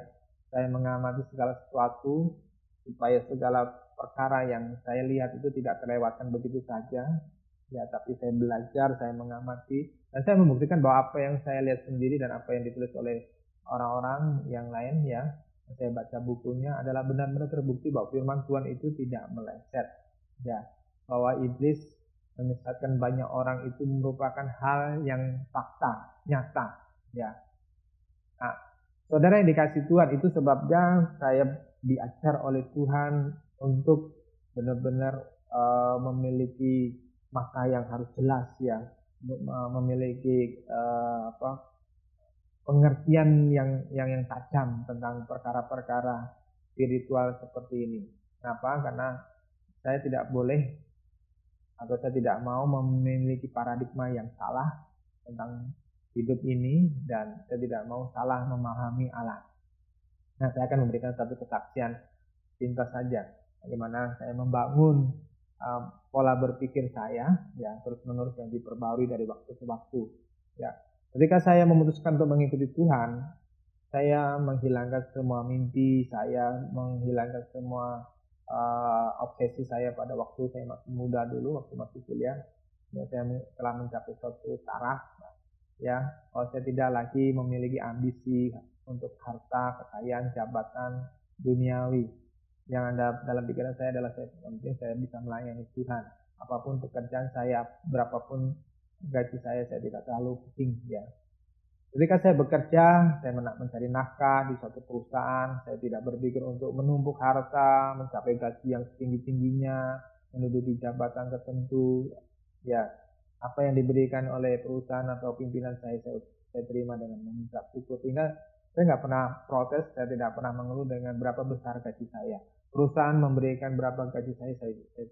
A: saya mengamati segala sesuatu supaya segala perkara yang saya lihat itu tidak terlewatkan begitu saja ya, tapi saya belajar, saya mengamati, dan saya membuktikan bahwa apa yang saya lihat sendiri dan apa yang ditulis oleh orang-orang yang lain ya, saya baca bukunya adalah benar-benar terbukti bahwa firman Tuhan itu tidak meleset ya, bahwa iblis menyesatkan banyak orang itu merupakan hal yang fakta, nyata ya. Nah, saudara yang dikasih Tuhan, itu sebabnya saya diajar oleh Tuhan untuk benar-benar memiliki mata yang harus jelas ya, memiliki pengertian yang tajam tentang perkara-perkara spiritual seperti ini. Kenapa? Karena saya tidak boleh atau saya tidak mau memiliki paradigma yang salah tentang hidup ini, dan saya tidak mau salah memahami Allah. Nah, saya akan memberikan satu kesaksian cinta saja bagaimana saya membangun pola berpikir saya ya, terus-menerus yang diperbarui dari waktu ke waktu ya. Ketika saya memutuskan untuk mengikuti Tuhan, saya menghilangkan semua mimpi, saya menghilangkan semua obsesi saya pada waktu saya masih muda dulu, waktu masih kuliah ya. Saya telah mencapai suatu taraf ya, kalau saya tidak lagi memiliki ambisi untuk harta, kekayaan, jabatan duniawi. Yang ada dalam pikiran saya adalah mungkin saya bisa melayani Tuhan. Apapun pekerjaan saya, berapapun gaji saya tidak terlalu pusing ya. Ketika saya bekerja, saya mencari nafkah di suatu perusahaan, saya tidak berpikir untuk menumpuk harta, mencapai gaji yang setinggi-tingginya, menduduki jabatan tertentu. Ya, apa yang diberikan oleh perusahaan atau pimpinan saya terima dengan mengucap syukur. Sehingga saya nggak pernah protes, saya tidak pernah mengeluh dengan berapa besar gaji saya. Perusahaan memberikan berapa gaji saya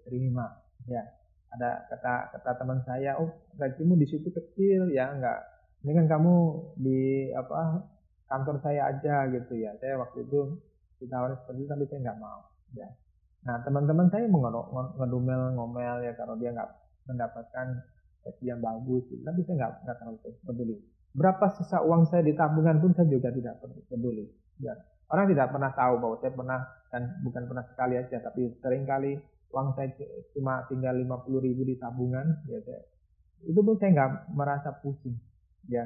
A: terima. Ya, ada kata teman saya, oh gajimu di situ kecil ya, enggak. Ini kan kamu di kantor saya aja gitu ya. Saya waktu itu ditawarin seperti itu, tapi saya nggak mau ya. Nah, teman-teman saya ngomel ya kalau dia nggak mendapatkan gaji yang bagus gitu. Tapi saya nggak terlalu peduli. Berapa sisa uang saya di tabungan pun saya juga tidak peduli ya. Orang tidak pernah tahu bahwa saya pernah, dan bukan pernah sekali aja, tapi sering kali uang saya cuma tinggal 50.000 di tabungan ya. Itu pun saya nggak merasa pusing ya.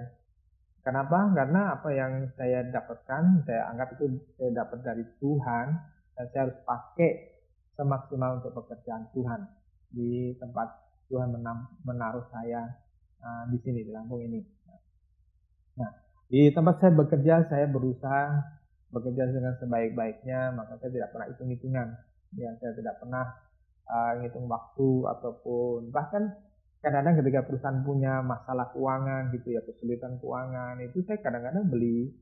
A: Kenapa? Karena apa yang saya dapatkan, saya anggap itu saya dapat dari Tuhan, dan saya harus pakai semaksimal untuk pekerjaan Tuhan di tempat Tuhan menaruh saya di sini, di Lampung ini. Nah, di tempat saya bekerja, saya berusaha bekerja dengan sebaik-baiknya, maka saya tidak pernah hitung-hitungan ya. Saya tidak pernah ngitung waktu, ataupun bahkan kadang-kadang ketika perusahaan punya masalah keuangan gitu ya, kesulitan keuangan, itu saya kadang-kadang beli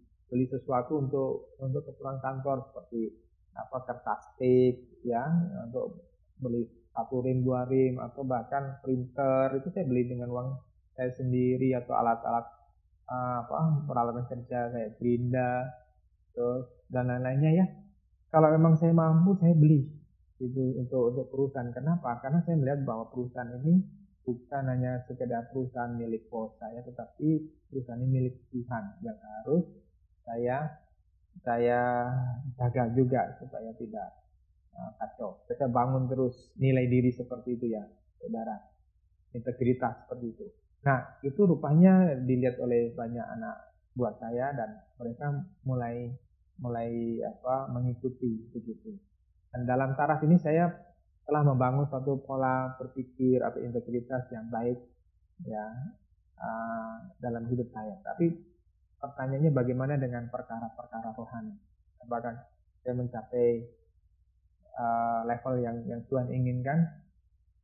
A: sesuatu untuk keperluan kantor, seperti kertas tape ya, untuk beli 1 rim 2 rim, atau bahkan printer itu saya beli dengan uang saya sendiri, atau alat-alat peralatan kerja kayak gerinda terus dan lain-lainnya ya. Kalau memang saya mampu, saya beli itu untuk perusahaan. Kenapa? Karena saya melihat bahwa perusahaan ini bukan hanya sekedar perusahaan milik bos saya, tetapi perusahaan ini milik Tuhan yang harus saya jaga juga supaya tidak kacau. Kita bangun terus nilai diri seperti itu ya, saudara, integritas seperti itu. Nah, itu rupanya dilihat oleh banyak anak buat saya, dan mereka mulai mengikuti begitu. Dan dalam taraf ini saya telah membangun suatu pola berpikir atau integritas yang baik ya dalam hidup saya. Tapi pertanyaannya bagaimana dengan perkara-perkara rohani? Apakah saya mencapai level yang Tuhan inginkan?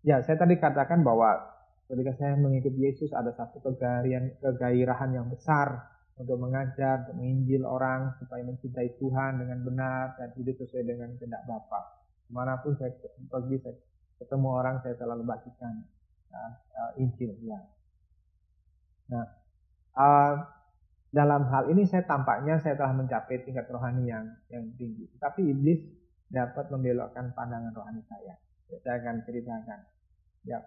A: Ya, saya tadi katakan bahwa ketika saya mengikuti Yesus ada satu kegairahan yang besar untuk mengajar, untuk menginjil orang supaya mencintai Tuhan dengan benar dan hidup sesuai dengan kehendak Bapa. Dimanapun saya pergi, saya ketemu orang, saya selalu bagikan Injil ya. Nah, dalam hal ini tampaknya saya telah mencapai tingkat rohani yang tinggi. Tapi iblis dapat membelokkan pandangan rohani saya. Saya akan ceritakan. Ya,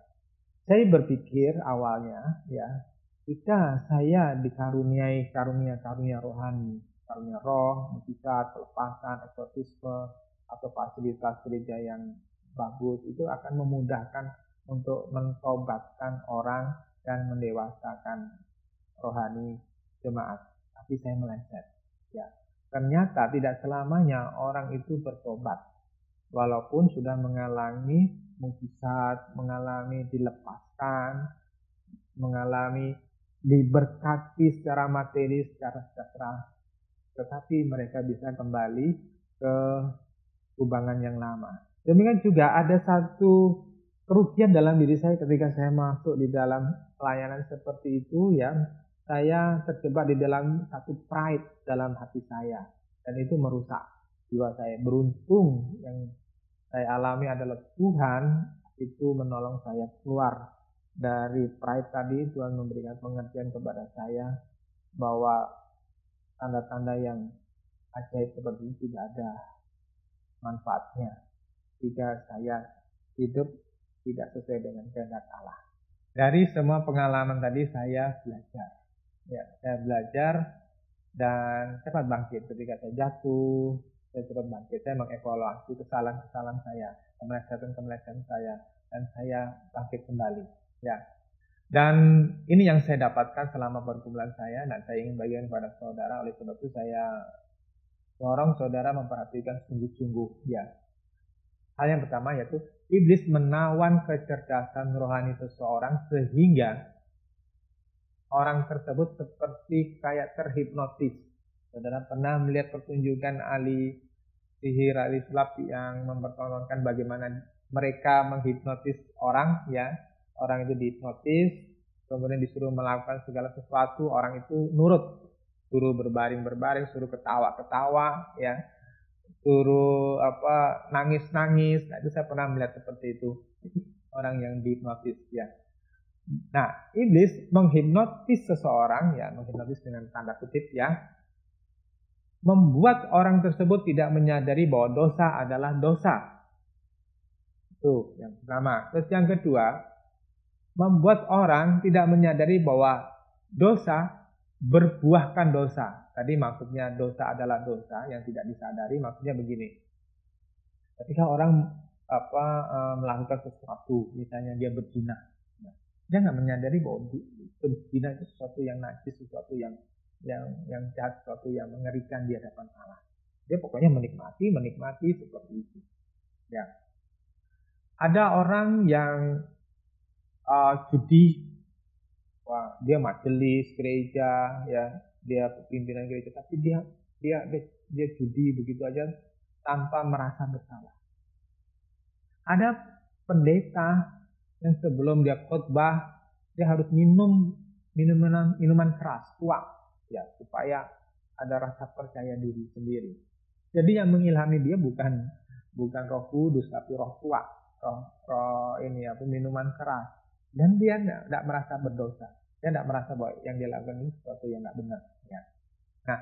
A: saya berpikir awalnya, ya, jika saya dikaruniai karunia rohani, karunia roh, mujizat, pelepasan, eksortisme, atau fasilitas gereja yang bagus, itu akan memudahkan untuk mentobatkan orang dan mendewasakan rohani jemaat. Tapi saya meleset. Ya, ternyata tidak selamanya orang itu bertobat, walaupun sudah mengalami mujizat, mengalami dilepaskan, mengalami diberkati secara materi, secara sejahtera, tetapi mereka bisa kembali ke kubangan yang lama. Demikian juga ada satu kerugian dalam diri saya ketika saya masuk di dalam pelayanan seperti itu, ya. Saya terjebak di dalam satu pride dalam hati saya, dan itu merusak jiwa saya. Beruntung yang saya alami adalah Tuhan itu menolong saya keluar dari pride tadi. Tuhan memberikan pengertian kepada saya bahwa tanda-tanda yang ajaib seperti itu tidak ada manfaatnya jika saya hidup tidak sesuai dengan kehendak Allah. Dari semua pengalaman tadi saya belajar. Ya, saya belajar dan cepat bangkit. Ketika saya jatuh, saya cepat bangkit. Saya mengevaluasi kesalahan-kesalahan saya, kemelesetan saya, dan saya bangkit kembali. Ya. Dan ini yang saya dapatkan selama pergumulan saya, dan saya ingin bagikan kepada saudara. Oleh sebab itu saya dorong saudara memperhatikan sungguh-sungguh. Ya. Hal yang pertama yaitu iblis menawan kecerdasan rohani seseorang sehingga orang tersebut seperti kayak terhipnotis. Saudara pernah melihat pertunjukan ahli sihir, ahli sulap yang mempertontonkan bagaimana mereka menghipnotis orang, ya. Orang itu dihipnotis, kemudian disuruh melakukan segala sesuatu, orang itu nurut. Suruh berbaring-berbaring, suruh ketawa-ketawa, ya. Suruh nangis-nangis. Nah, itu saya pernah melihat seperti itu. Orang yang dihipnotis, ya. Nah, iblis menghipnotis seseorang, ya, menghipnotis dengan tanda kutip, ya, membuat orang tersebut tidak menyadari bahwa dosa adalah dosa. Itu yang pertama. Terus yang kedua, membuat orang tidak menyadari bahwa dosa berbuahkan dosa. Tadi maksudnya dosa adalah dosa yang tidak disadari, maksudnya begini. Ketika orang melakukan sesuatu, misalnya dia berzina, dia nggak menyadari bahwa berzina itu sesuatu yang najis, sesuatu yang jahat, sesuatu yang mengerikan di hadapan Allah. Dia pokoknya menikmati seperti itu. Ya. Ada orang yang judi, wah, dia majelis gereja, ya, dia pimpinan gereja, tapi dia judi begitu aja tanpa merasa bersalah. Ada pendeta yang sebelum dia khotbah dia harus minum minuman keras, tuak, ya, supaya ada rasa percaya diri sendiri. Jadi yang mengilhami dia bukan Roh Kudus, tapi roh tuak, roh minuman keras. Dan dia tidak merasa berdosa, dia tidak merasa bahwa yang dia lakukan ini sesuatu yang tidak benar. Ya. Nah,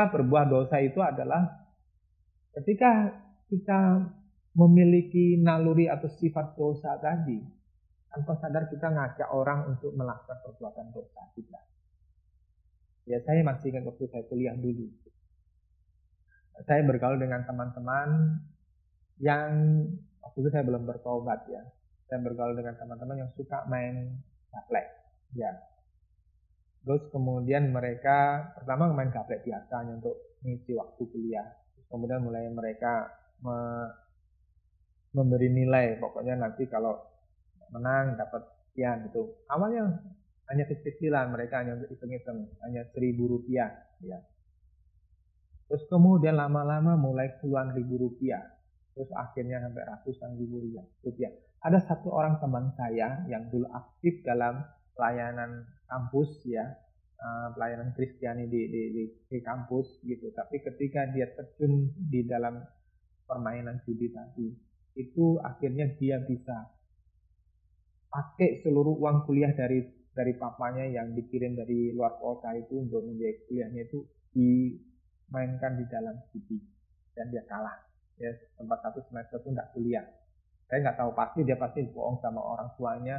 A: berbuah dosa itu adalah ketika kita memiliki naluri atau sifat dosa tadi, tanpa sadar kita ngajak orang untuk melakukan perbuatan dosa kita. Ya, saya masih ingat waktu saya kuliah dulu. Saya bergaul dengan teman-teman yang waktu itu saya belum bertobat, ya. Saya bergaul dengan teman-teman yang suka main gaplek, ya. Terus kemudian mereka pertama main gaplek biasa untuk mengisi waktu kuliah. Terus kemudian mulai mereka memberi nilai, pokoknya nanti kalau menang dapat sekian gitu. Awalnya hanya kecil-kecilan, mereka hanya untuk hitung-hitung, hanya Rp1.000, ya. Terus kemudian lama-lama mulai puluhan ribu rupiah, terus akhirnya sampai ratusan ribu rupiah. Ada satu orang teman saya yang dulu aktif dalam pelayanan kampus, ya, pelayanan Kristiani di kampus gitu. Tapi ketika dia terjun di dalam permainan judi tadi, itu akhirnya dia bisa pakai seluruh uang kuliah dari dari papanya yang dikirim dari luar kota itu untuk membiayai kuliahnya itu dimainkan di dalam judi dan dia kalah. Ya, sempat 1 semester itu nggak kuliah. Saya nggak tahu pasti, dia pasti bohong sama orang tuanya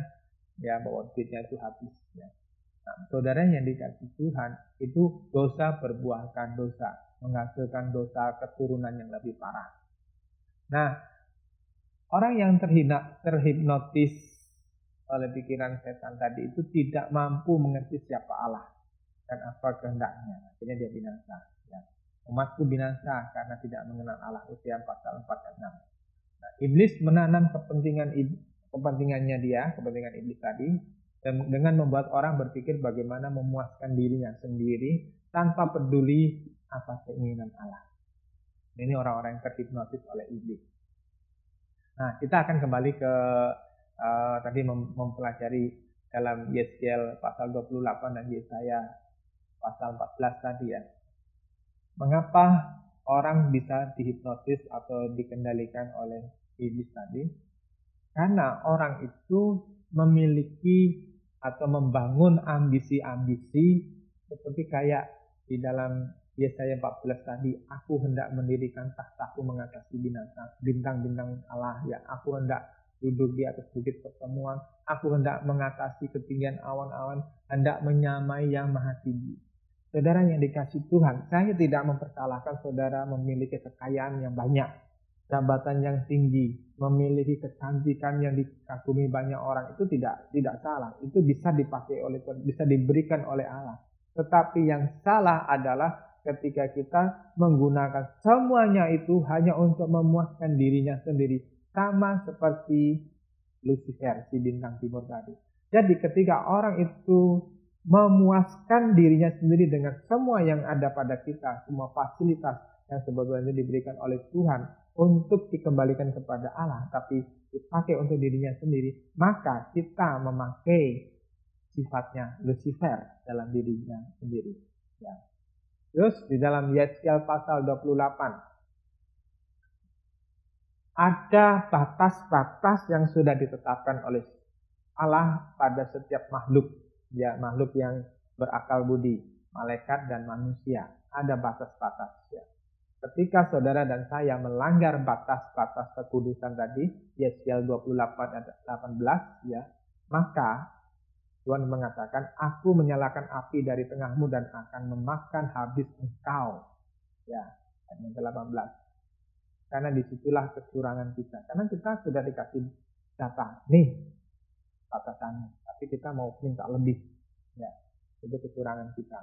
A: ya bahwa duitnya itu habis. Ya. Nah, saudara yang dikasih Tuhan itu dosa berbuahkan dosa, menghasilkan dosa keturunan yang lebih parah. Nah, orang yang terhipnotis oleh pikiran setan tadi itu tidak mampu mengerti siapa Allah dan apa kehendaknya. Akhirnya dia binasa. Ya. Umatku binasa karena tidak mengenal Allah. Hosea pasal 4 dan 6. Nah, iblis menanam kepentingannya dia, kepentingan iblis tadi, dan dengan membuat orang berpikir bagaimana memuaskan dirinya sendiri tanpa peduli apa keinginan Allah. Ini orang-orang yang terhipnotis oleh iblis. Nah, kita akan kembali ke tadi mempelajari dalam Yeskiel pasal 28 dan Yesaya pasal 14 tadi ya. Mengapa orang bisa dihipnotis atau dikendalikan oleh iblis tadi? Karena orang itu memiliki atau membangun ambisi-ambisi seperti kayak di dalam Yesaya 14 tadi, aku hendak mendirikan tahtaku mengatasi bintang-bintang Allah, ya, aku hendak duduk di atas bukit pertemuan, aku hendak mengatasi ketinggian awan-awan, hendak menyamai yang maha tinggi. Saudara yang dikasih Tuhan, saya tidak mempersalahkan saudara memiliki kekayaan yang banyak, jabatan yang tinggi, memiliki kecantikan yang dikagumi banyak orang, itu tidak salah. Itu bisa dipakai oleh Tuhan, bisa diberikan oleh Allah. Tetapi yang salah adalah ketika kita menggunakan semuanya itu hanya untuk memuaskan dirinya sendiri, sama seperti Lucifer, si bintang timur tadi. Jadi ketika orang itu memuaskan dirinya sendiri dengan semua yang ada pada kita, semua fasilitas yang sebetulnya diberikan oleh Tuhan untuk dikembalikan kepada Allah, tapi dipakai untuk dirinya sendiri, maka kita memakai sifatnya Lucifer dalam dirinya sendiri. Ya. Terus di dalam Yeskiel pasal 28 ada batas-batas yang sudah ditetapkan oleh Allah pada setiap makhluk, ya, makhluk yang berakal budi, malaikat dan manusia. Ada batas-batas, ya. Ketika saudara dan saya melanggar batas-batas kekudusan tadi, Yeskiel 28 ayat 18, ya, maka Tuhan mengatakan, aku menyalakan api dari tengahmu dan akan memakan habis engkau. Ya, ayat 18. Karena disitulah kecurangan kita. Karena kita sudah dikasih data, nih batasannya, tapi kita mau minta lebih. Ya, itu kecurangan kita.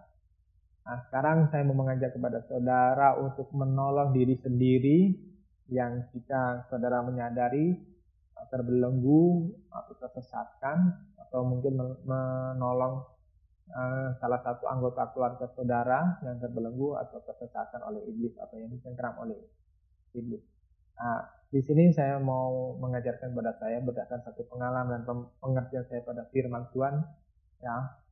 A: Nah, sekarang saya mau mengajak kepada saudara untuk menolong diri sendiri yang jika saudara menyadari terbelenggu atau tersesatkan, atau mungkin menolong salah satu anggota keluarga saudara yang terbelenggu atau tersesatkan oleh iblis atau yang dicengkeram oleh iblis. Nah, di sini saya mau mengajarkan kepada saya berdasarkan satu pengalaman dan pengertian saya pada firman Tuhan, ya.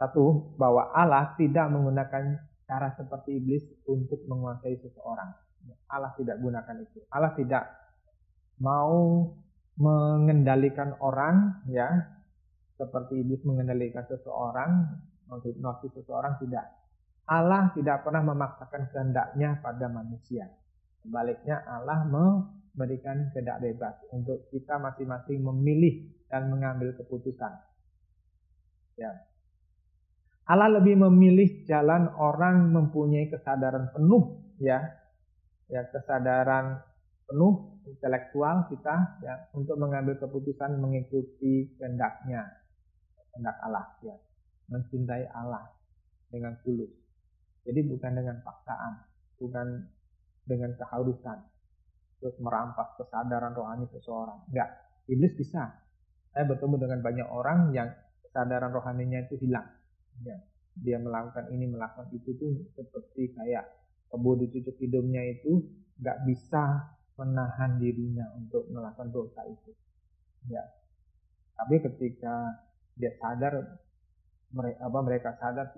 A: Satu, bahwa Allah tidak menggunakan cara seperti iblis untuk menguasai seseorang. Allah tidak gunakan itu. Allah tidak mau mengendalikan orang, ya, seperti iblis mengendalikan seseorang, menghipnotis seseorang, tidak. Allah tidak pernah memaksakan kehendaknya pada manusia. Sebaliknya Allah memberikan kehendak bebas untuk kita masing-masing memilih dan mengambil keputusan. Ya. Allah lebih memilih jalan orang mempunyai kesadaran penuh, ya, kesadaran penuh intelektual kita, ya, untuk mengambil keputusan mengikuti kehendaknya, kehendak Allah, ya, mencintai Allah dengan tulus. Jadi bukan dengan paksaan, bukan dengan keharusan, terus merampas kesadaran rohani seseorang. Enggak, iblis bisa. Saya bertemu dengan banyak orang yang kesadaran rohaninya itu hilang. Ya, dia melakukan ini, melakukan itu tuh seperti kayak kebo dicucuk hidungnya itu nggak bisa menahan dirinya untuk melakukan dosa itu. Ya, tapi ketika dia sadar, mereka sadar,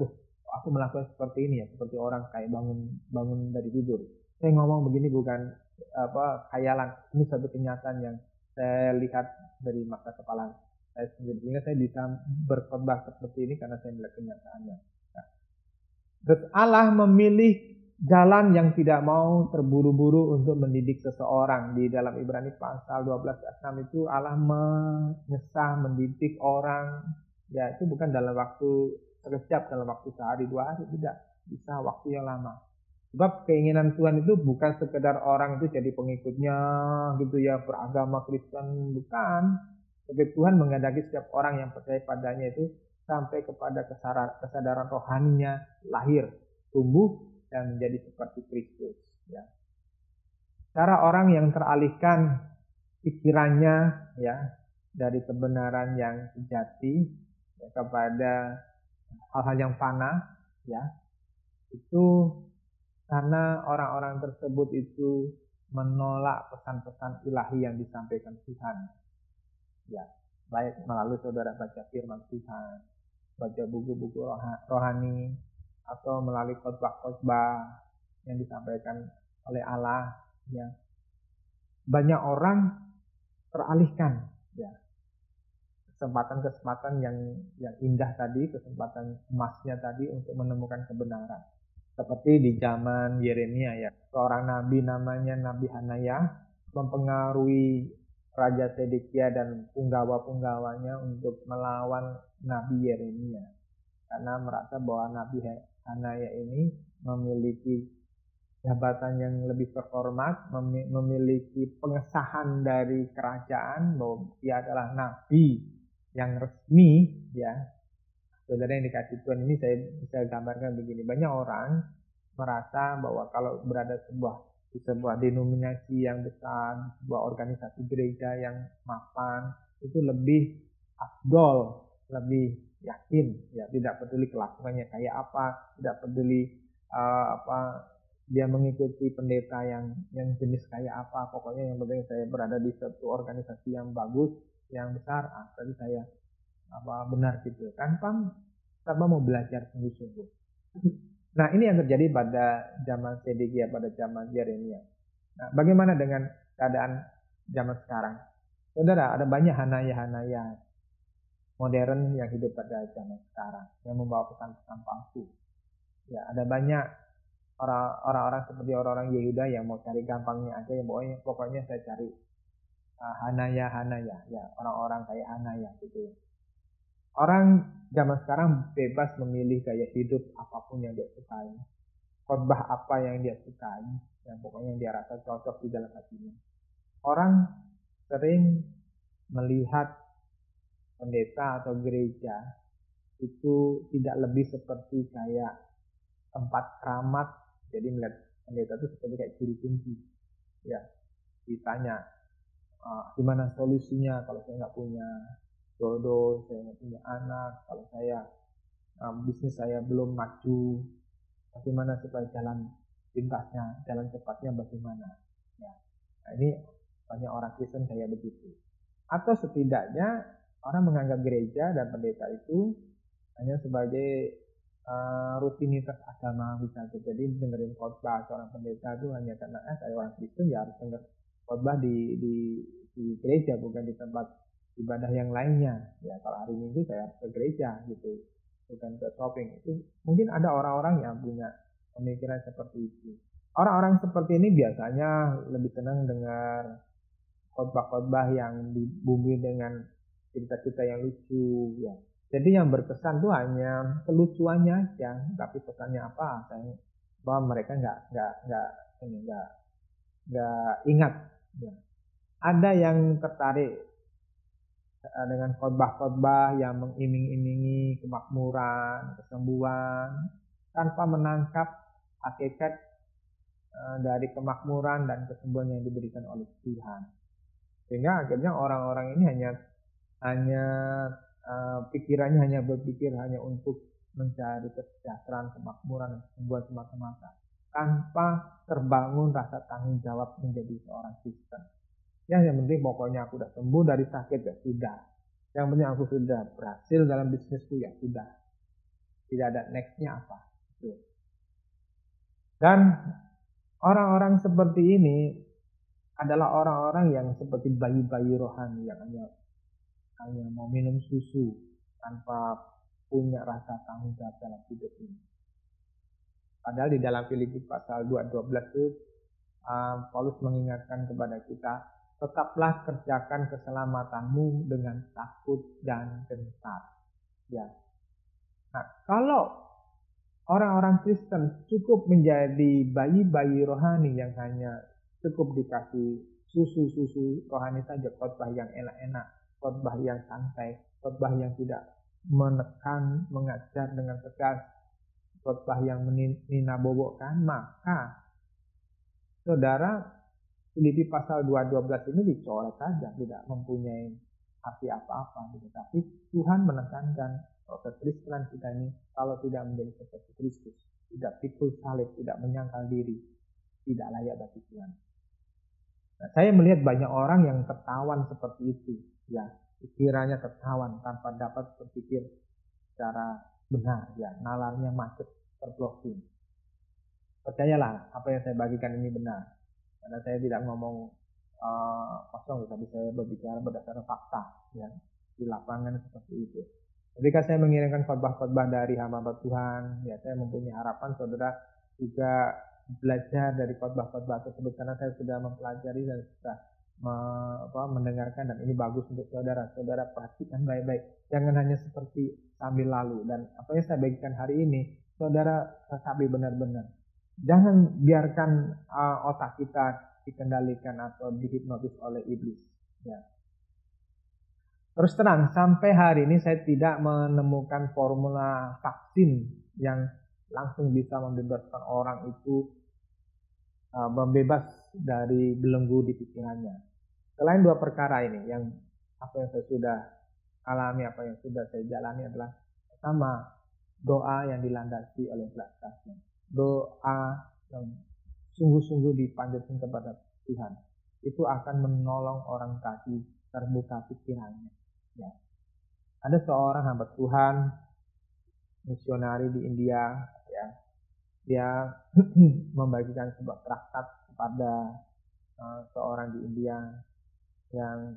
A: aku melakukan seperti ini ya, seperti orang kayak bangun dari tidur. Saya ngomong begini bukan khayalan, ini satu kenyataan yang saya lihat dari mata kepala saya sendiri. Sehingga saya bisa berkhotbah seperti ini karena saya melihat kenyataannya. Nah, terus Allah memilih jalan yang tidak mau terburu-buru untuk mendidik seseorang. Di dalam Ibrani pasal 12 ayat 6 itu Allah menyesah mendidik orang. Ya, itu bukan dalam waktu sekejap, dalam waktu sehari 2 hari, tidak. Bisa waktu yang lama. Sebab keinginan Tuhan itu bukan sekedar orang itu jadi pengikutnya gitu ya, beragama Kristen, bukan. Tapi Tuhan menghendaki setiap orang yang percaya padanya itu sampai kepada kesadaran rohaninya, lahir, tumbuh dan menjadi seperti Kristus. Ya. Cara orang yang teralihkan pikirannya ya dari kebenaran yang sejati ya, kepada hal-hal yang fana, ya itu karena orang-orang tersebut itu menolak pesan-pesan ilahi yang disampaikan Tuhan. Ya, baik melalui saudara baca firman Tuhan, baca buku-buku rohani, atau melalui khotbah-khotbah yang disampaikan oleh Allah. Ya, banyak orang teralihkan. Ya, kesempatan-kesempatan yang indah tadi, kesempatan emasnya tadi untuk menemukan kebenaran. Seperti di zaman Yeremia ya, seorang nabi namanya Nabi Hanaya mempengaruhi Raja Sedekia dan punggawa-punggawanya untuk melawan Nabi Yeremia. Karena merasa bahwa Nabi Hanaya ini memiliki jabatan yang lebih terhormat, memiliki pengesahan dari kerajaan bahwa dia adalah nabi yang resmi ya. Saudara yang dikasih Tuhan ini saya bisa gambarkan begini. Banyak orang merasa bahwa kalau berada di sebuah denominasi yang besar, sebuah organisasi gereja yang mapan, itu lebih afdol, lebih yakin, ya tidak peduli kelakuannya kayak apa, tidak peduli dia mengikuti pendeta yang jenis kayak apa, pokoknya yang penting saya berada di satu organisasi yang bagus, yang besar, tadi saya benar gitu, tanpa mau belajar sungguh-sungguh. Nah, ini yang terjadi pada zaman Sedekia, pada zaman Yeremia. Nah, bagaimana dengan keadaan zaman sekarang? Saudara, ada banyak hanaya-hanaya modern yang hidup pada zaman sekarang yang membawa pesan-pesan palsu. Ya, ada banyak orang-orang seperti orang-orang Yehuda yang mau cari gampangnya aja, yang pokoknya saya cari hanaya-hanaya, ya orang-orang kayak hanaya gitu ya. Orang zaman sekarang bebas memilih gaya hidup apapun yang dia sukai, khotbah apa yang dia sukai, yang pokoknya yang dia rasa cocok di dalam hatinya. Orang sering melihat pendeta atau gereja itu tidak lebih seperti kayak tempat keramat, jadi melihat pendeta itu seperti kayak juru kunci. Ya, ditanya gimana solusinya kalau saya nggak punya jodoh, saya nggak punya anak, kalau saya bisnis saya belum maju, bagaimana supaya jalan pintasnya, jalan cepatnya bagaimana? Ya, nah ini banyak orang Kristen kayak begitu. Atau setidaknya orang menganggap gereja dan pendeta itu hanya sebagai rutinitas agama bisa. Jadi dengerin khotbah seorang pendeta itu hanya karena saya orang Kristen ya harus denger khotbah di gereja, bukan di tempat ibadah yang lainnya. Ya, kalau hari Minggu saya harus ke gereja gitu, bukan ke shopping. Itu mungkin ada orang-orang yang punya pemikiran seperti itu. Orang-orang seperti ini biasanya lebih senang dengar khotbah-khotbah yang dibumbui dengan cerita-cerita yang lucu ya. Jadi yang berkesan tuh hanya kelucuannya aja, tapi pesannya apa saya bahwa mereka nggak ingat ya. Ada yang tertarik dengan khotbah-khotbah yang mengiming-imingi kemakmuran, kesembuhan, tanpa menangkap hakikat dari kemakmuran dan kesembuhan yang diberikan oleh Tuhan. Sehingga akhirnya orang-orang ini hanya pikirannya hanya berpikir hanya untuk mencari kesejahteraan, kemakmuran, kesembuhan semata-mata, tanpa terbangun rasa tanggung jawab menjadi seorang Kristen. Yang penting pokoknya aku sudah sembuh dari sakit ya sudah. Yang penting aku sudah berhasil dalam bisnisku ya sudah. Tidak ada nextnya apa. Dan orang-orang seperti ini adalah orang-orang yang seperti bayi-bayi rohani yang hanya hanya mau minum susu tanpa punya rasa tanggung jawab dalam hidup ini. Padahal di dalam Filipi pasal 2:12 itu Paulus mengingatkan kepada kita, tetaplah kerjakan keselamatanmu dengan takut dan gentar. Ya. Nah, kalau orang-orang Kristen cukup menjadi bayi-bayi rohani yang hanya cukup dikasih susu-susu rohani saja, khotbah yang enak-enak, khotbah yang santai, khotbah yang tidak menekan, mengajar dengan tegas, khotbah yang meninabobokan, maka saudara, Filipi pasal 2:12 ini dicoret saja, tidak mempunyai arti apa-apa. Tapi Tuhan menekankan bahwa kekristenan kita ini kalau tidak menjadi seperti Kristus, tidak pikul salib, tidak menyangkal diri, tidak layak bagi Tuhan. Nah, saya melihat banyak orang yang tertawan seperti itu, ya, pikirannya tertawan tanpa dapat berpikir secara benar, ya, nalarnya macet, terblokir. Percayalah apa yang saya bagikan ini benar, karena saya tidak ngomong kosong, tapi saya berbicara berdasarkan fakta, ya, di lapangan seperti itu. Ketika saya mengirimkan khotbah-khotbah dari hamba Tuhan, ya, saya mempunyai harapan saudara juga belajar dari khotbah-khotbah tersebut, karena saya sudah mempelajari dan sudah mendengarkan, dan ini bagus untuk saudara. Saudara perhatikan baik-baik, jangan hanya seperti sambil lalu. Dan apa yang saya bagikan hari ini, saudara resapi benar-benar. Jangan biarkan otak kita dikendalikan atau dihipnotis oleh iblis. Ya. Terus terang, sampai hari ini saya tidak menemukan formula vaksin yang langsung bisa membebaskan orang itu membebas dari belenggu di pikirannya. Selain dua perkara ini, yang apa yang saya sudah alami, apa yang sudah saya jalani adalah pertama, doa yang dilandasi oleh belas kasihan. Doa yang sungguh-sungguh dipanjatkan kepada Tuhan, itu akan menolong orang tadi terbuka pikirannya. Ya. Ada seorang hamba Tuhan, misionari di India, ya, dia membagikan sebuah traktat kepada seorang di India yang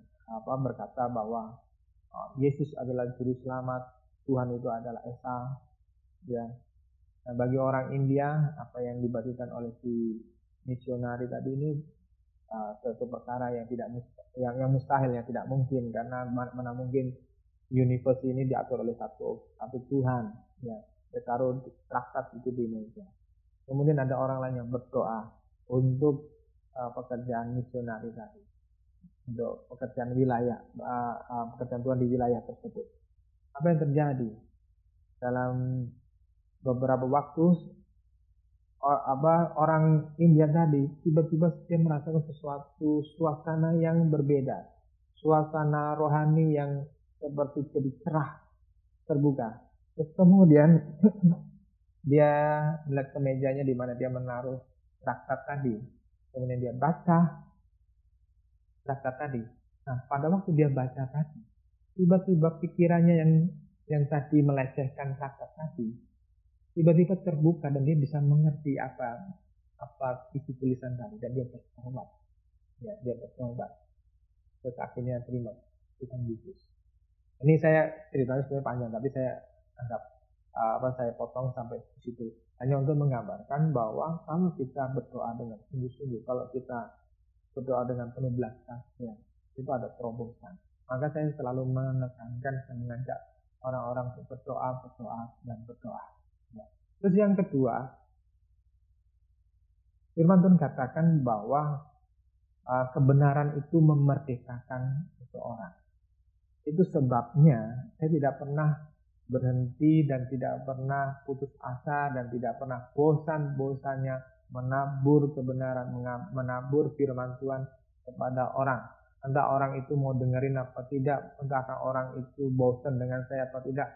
A: berkata bahwa Yesus adalah juru selamat, Tuhan itu adalah Esa, ya. Nah, bagi orang India, apa yang dibagikan oleh si misionari tadi ini suatu perkara yang tidak yang mustahil, yang tidak mungkin, karena mana mungkin universe ini diatur oleh satu Tuhan, ya. Dia taruh traktat itu di meja. Kemudian ada orang lain yang berdoa untuk pekerjaan misionari tadi, untuk pekerjaan wilayah, pekerjaan Tuhan di wilayah tersebut. Apa yang terjadi? Dalam beberapa waktu, orang India tadi tiba-tiba dia merasakan sesuatu suasana yang berbeda, suasana rohani yang seperti jadi cerah, terbuka. Terus kemudian dia melihat ke mejanya di mana dia menaruh traktat tadi. Kemudian dia baca traktat tadi. Nah, pada waktu dia baca tadi, tiba-tiba pikirannya yang tadi melecehkan traktat tadi, tiba-tiba terbuka dan dia bisa mengerti apa isi tulisan tadi, dan dia bertobat. Ya, dia bertobat. Terus akhirnya terima Tuhan Yesus. Ini saya ceritanya sebenarnya panjang, tapi saya anggap saya potong sampai di situ, hanya untuk menggambarkan bahwa kalau kita berdoa dengan sungguh-sungguh, kalau kita berdoa dengan penuh belas kasihan, itu ada terobosan. Maka saya selalu menekankan dan mengajak orang-orang untuk berdoa dan berdoa. Ya. Terus yang kedua, firman Tuhan katakan bahwa kebenaran itu memerdekakan seseorang. Itu sebabnya saya tidak pernah berhenti dan tidak pernah putus asa dan tidak pernah bosan-bosannya menabur kebenaran, menabur firman Tuhan kepada orang. Entah orang itu mau dengerin apa tidak, entah orang itu bosan dengan saya apa tidak,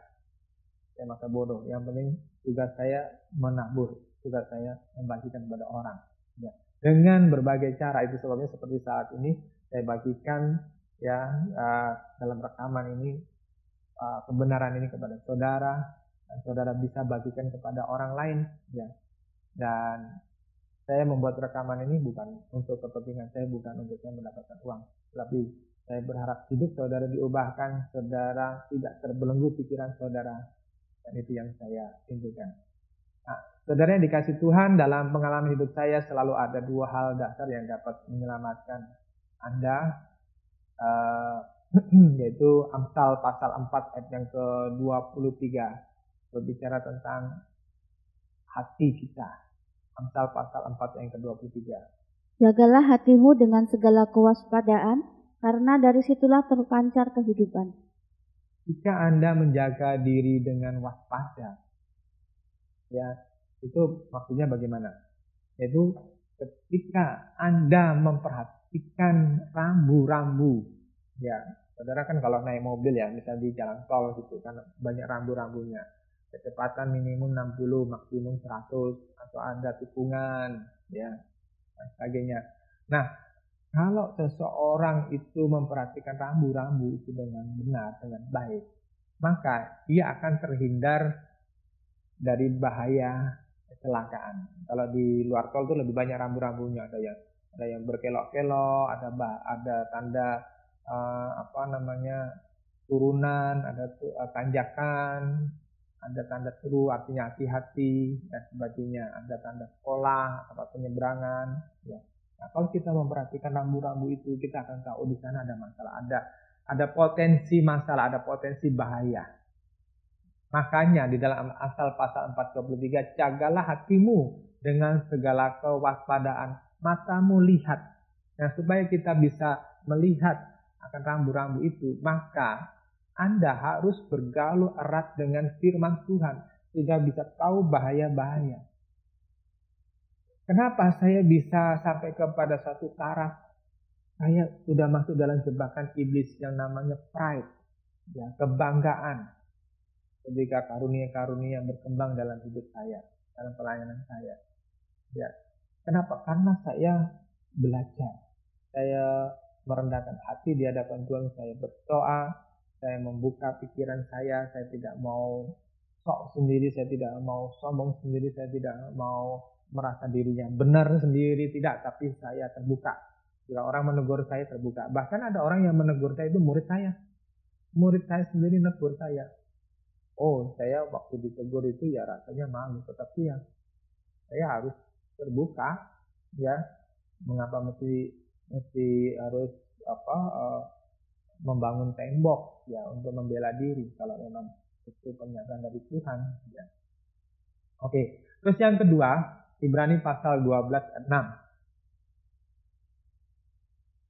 A: saya masa bodoh. Yang penting tugas saya menabur, tugas saya membagikan kepada orang, ya. Dengan berbagai cara. Itu sebabnya seperti saat ini saya bagikan, ya, dalam rekaman ini kebenaran ini kepada saudara, dan saudara bisa bagikan kepada orang lain, ya. Dan saya membuat rekaman ini bukan untuk kepentingan saya, bukan untuk saya mendapatkan uang, tapi Saya berharap hidup saudara diubahkan, saudara tidak terbelenggu pikiran saudara. Dan itu yang saya inginkan. Nah, saudara yang dikasih Tuhan, dalam pengalaman hidup saya selalu ada dua hal dasar yang dapat menyelamatkan Anda, yaitu Amsal pasal 4 ayat yang ke-23, berbicara tentang hati kita. Amsal pasal 4 yang ke-23.
B: Jagalah hatimu dengan segala kewaspadaan, karena dari situlah terpancar kehidupan.
A: Jika Anda menjaga diri dengan waspada, ya, itu maksudnya bagaimana? Yaitu ketika Anda memperhatikan rambu-rambu, ya, saudara kan kalau naik mobil ya, misalnya di jalan tol gitu kan banyak rambu-rambunya. Kecepatan minimum 60, maksimum 100, atau ada tikungan, ya, dan sebagainya. Nah, kalau seseorang itu memperhatikan rambu-rambu itu dengan benar, dengan baik, maka dia akan terhindar dari bahaya kecelakaan. Kalau di luar tol itu lebih banyak rambu-rambunya, ada yang berkelok-kelok, ada tanda turunan, ada tanjakan, ada tanda seru artinya hati-hati dan sebagainya, ada tanda sekolah atau penyeberangan, ya. Nah, kalau kita memperhatikan rambu-rambu itu, kita akan tahu di sana ada masalah, ada potensi masalah, ada potensi bahaya. Makanya di dalam Amsal pasal 4:23, jagalah hatimu dengan segala kewaspadaan, matamu lihat. Nah, supaya kita bisa melihat akan rambu-rambu itu, maka Anda harus bergaul erat dengan firman Tuhan sehingga bisa tahu bahaya-bahaya. Kenapa saya bisa sampai kepada satu taraf saya sudah masuk dalam jebakan iblis yang namanya pride, ya, kebanggaan. Ketika karunia-karunia berkembang dalam hidup saya, dalam pelayanan saya, ya, kenapa? Karena saya belajar, saya merendahkan hati di hadapan Tuhan, saya berdoa, saya membuka pikiran saya tidak mau sok sendiri, saya tidak mau sombong sendiri, saya tidak mau merasa dirinya benar sendiri, tidak, tapi saya terbuka. Bila orang menegur saya, terbuka. Bahkan ada orang yang menegur saya itu murid saya sendiri menegur saya. Oh, saya waktu ditegur itu ya rasanya malu, tetapi ya saya harus terbuka, ya. Mengapa mesti harus membangun tembok, ya, untuk membela diri kalau memang itu pernyataan dari Tuhan, ya. Oke, terus yang kedua, Ibrani pasal 12 ayat 6.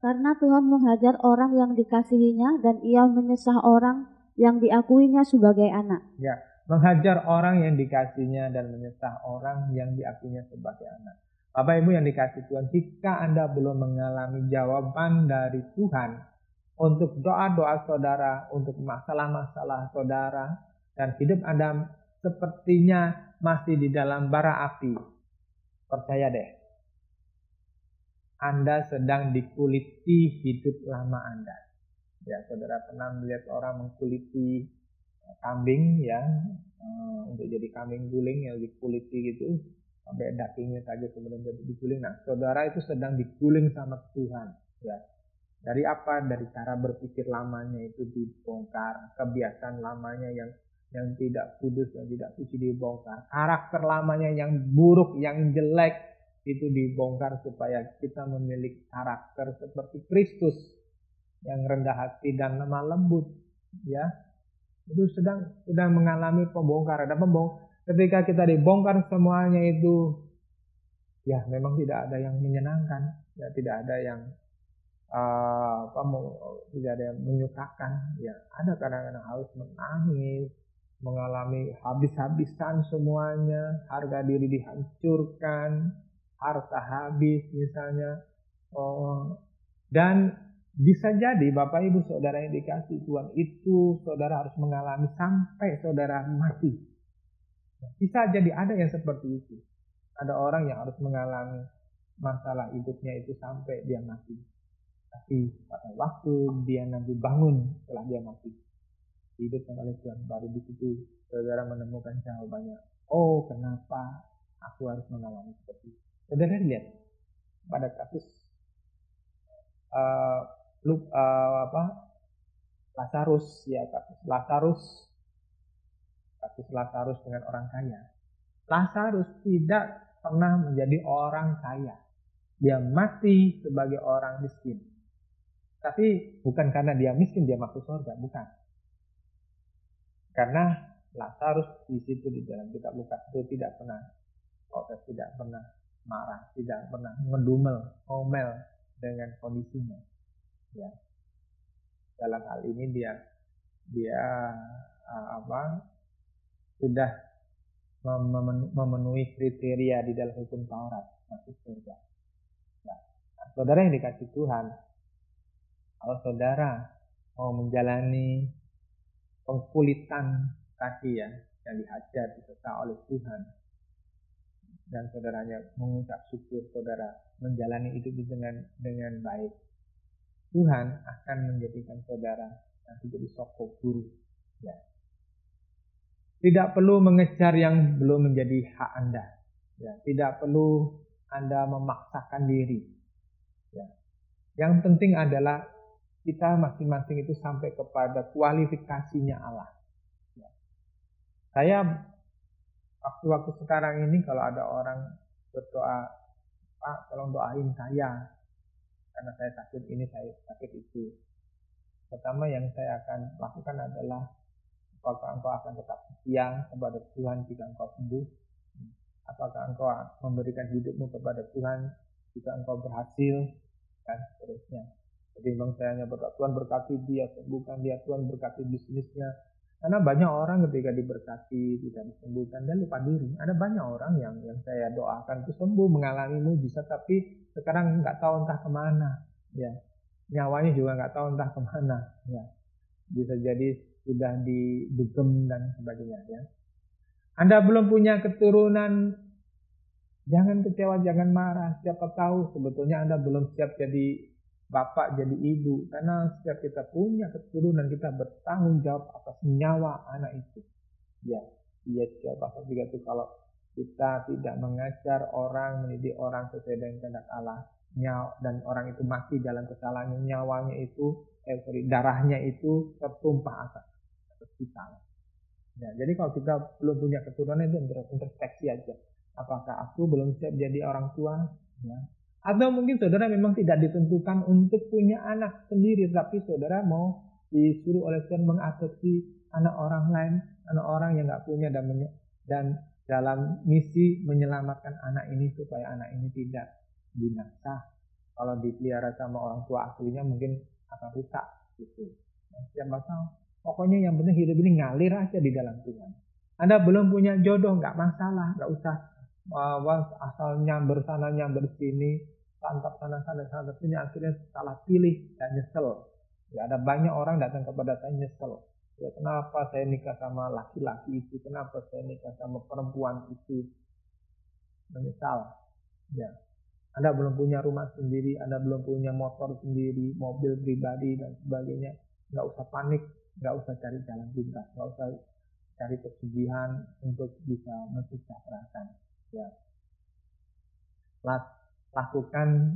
B: Karena Tuhan menghajar orang yang dikasihinya dan ia menyesah orang yang diakuinya sebagai anak.
A: Ya, menghajar orang yang dikasihinya dan menyesah orang yang diakuinya sebagai anak. Bapak Ibu yang dikasih Tuhan, jika Anda belum mengalami jawaban dari Tuhan untuk doa-doa saudara, untuk masalah-masalah saudara, dan hidup Anda sepertinya masih di dalam bara api, percaya deh, Anda sedang dikuliti hidup lama Anda. Ya, saudara pernah melihat orang mengkuliti kambing, ya, untuk jadi kambing guling yang dikuliti gitu, sampai dagingnya saja kemudian jadi diguling. Nah, saudara itu sedang diguling sama Tuhan, ya. Dari apa? Dari cara berpikir lamanya itu dibongkar, kebiasaan lamanya yang tidak kudus, yang tidak suci dibongkar, karakter lamanya yang buruk, yang jelek itu dibongkar supaya kita memiliki karakter seperti Kristus yang rendah hati dan lemah lembut, ya. Itu sedang mengalami pembongkaran. Ketika kita dibongkar semuanya itu, ya, memang tidak ada yang menyenangkan, ya, tidak ada yang tidak ada yang menyukakan, ya. Ada kadang-kadang harus menangis, mengalami habis-habisan semuanya, harga diri dihancurkan, harta habis misalnya, dan bisa jadi Bapak Ibu saudara yang dikasih Tuhan, itu saudara harus mengalami sampai saudara mati. Bisa jadi ada yang seperti itu. Ada orang yang harus mengalami masalah hidupnya itu sampai dia mati. Tapi pada waktu dia nanti bangun setelah dia mati, hidupkan oleh Tuhan, baru di situ saudara menemukan jawabannya. Oh, kenapa aku harus mengalami seperti itu? Saudara lihat pada kasus Lazarus kasus Lazarus dengan orang kaya. Lazarus tidak pernah menjadi orang kaya. Dia mati sebagai orang miskin. Tapi bukan karena dia miskin dia masuk surga, bukan. Karena Lazarus di situ di dalam kitab Lukas itu tidak pernah protes, tidak pernah marah, tidak pernah ngomel dengan kondisinya. Ya. Dalam hal ini dia sudah memenuhi kriteria di dalam hukum Taurat masuk surga. Nah, saudara yang dikasih Tuhan, kalau saudara mau menjalani pengkulitan kaki yang dihajar diserta oleh Tuhan, dan saudaranya mengucap syukur, saudara menjalani hidup dengan baik, Tuhan akan menjadikan saudara nanti jadi sosok guru. Ya. Tidak perlu mengejar yang belum menjadi hak Anda. Ya. Tidak perlu Anda memaksakan diri. Ya. Yang penting adalah kita masing-masing itu sampai kepada kualifikasinya Allah. Ya. Saya waktu-waktu sekarang ini kalau ada orang berdoa, Pak tolong doain saya karena saya sakit ini, saya sakit itu. Pertama yang saya akan lakukan adalah, apakah engkau akan tetap setia kepada Tuhan jika engkau sembuh? Apakah engkau memberikan hidupmu kepada Tuhan jika engkau berhasil? Dan seterusnya. Jadi saya hanya berdoa, Tuhan berkati dia, sembuhkan dia, Tuhan berkati bisnisnya. Karena banyak orang ketika diberkati, tidak disembuhkan, dan lupa diri. Ada banyak orang yang saya doakan itu sembuh, mengalami mujizat, tapi sekarang nggak tahu entah kemana. Ya. Nyawanya juga nggak tahu entah kemana. Ya. Bisa jadi sudah didugem dan sebagainya. Ya. Anda belum punya keturunan, jangan kecewa, jangan marah. Siapa tahu sebetulnya Anda belum siap jadi bapak, jadi ibu. Karena setiap kita punya keturunan, kita bertanggung jawab atas nyawa anak itu. Ya, siapa juga itu kalau kita tidak mengajar orang, mendidik orang sesuai dengan kehendak Allah, dan orang itu mati dalam kesalahannya, nyawanya itu, darahnya itu tertumpah atas kita. Ya, jadi kalau kita belum punya keturunan itu introspeksi aja. Apakah aku belum siap jadi orang tua? Ya. Atau mungkin saudara memang tidak ditentukan untuk punya anak sendiri, tapi saudara mau disuruh oleh Tuhan mengadopsi anak orang lain, anak orang yang nggak punya, dan dalam misi menyelamatkan anak ini supaya anak ini tidak binasa. Kalau dipelihara sama orang tua aslinya mungkin akan rusak gitu. Siapa tahu. Pokoknya yang penting hidup ini ngalir aja di dalam Tuhan. Anda belum punya jodoh, nggak masalah, nggak usah asal nyamber sana nyamber sini, tantap sana sini, akhirnya salah pilih dan nyesel. Ya, ada banyak orang datang kepada saya nyesel. Ya, kenapa saya nikah sama laki-laki itu? Kenapa saya nikah sama perempuan itu? Menyesal. Ya. Anda belum punya rumah sendiri, Anda belum punya motor sendiri, mobil pribadi dan sebagainya. Nggak usah panik, nggak usah cari jalan pintas, nggak usah cari kesugihan untuk bisa mensejahterakan. Ya. Lakukan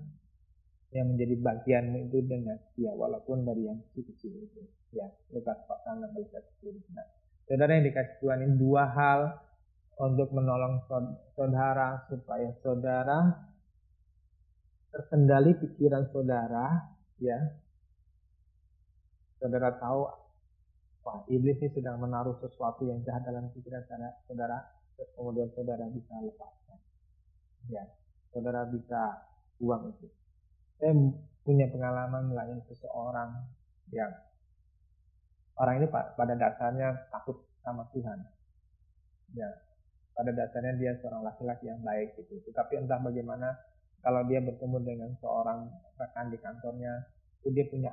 A: yang menjadi bagianmu itu dengan setia, walaupun dari yang kecil itu. Ya, Lukas pasal 16. Nah, saudara yang dikasih Tuhan, ini dua hal untuk menolong saudara supaya saudara terkendali pikiran saudara, ya. Saudara tahu, wah, iblis ini sedang menaruh sesuatu yang jahat dalam pikiran saudara, terus kemudian saudara bisa lepaskan. Ya, saudara bisa buang itu. Saya punya pengalaman melayani seseorang yang orang ini pada dasarnya takut sama Tuhan. Ya, pada dasarnya dia seorang laki-laki yang baik gitu. Tetapi entah bagaimana kalau dia bertemu dengan seorang rekan di kantornya, itu dia punya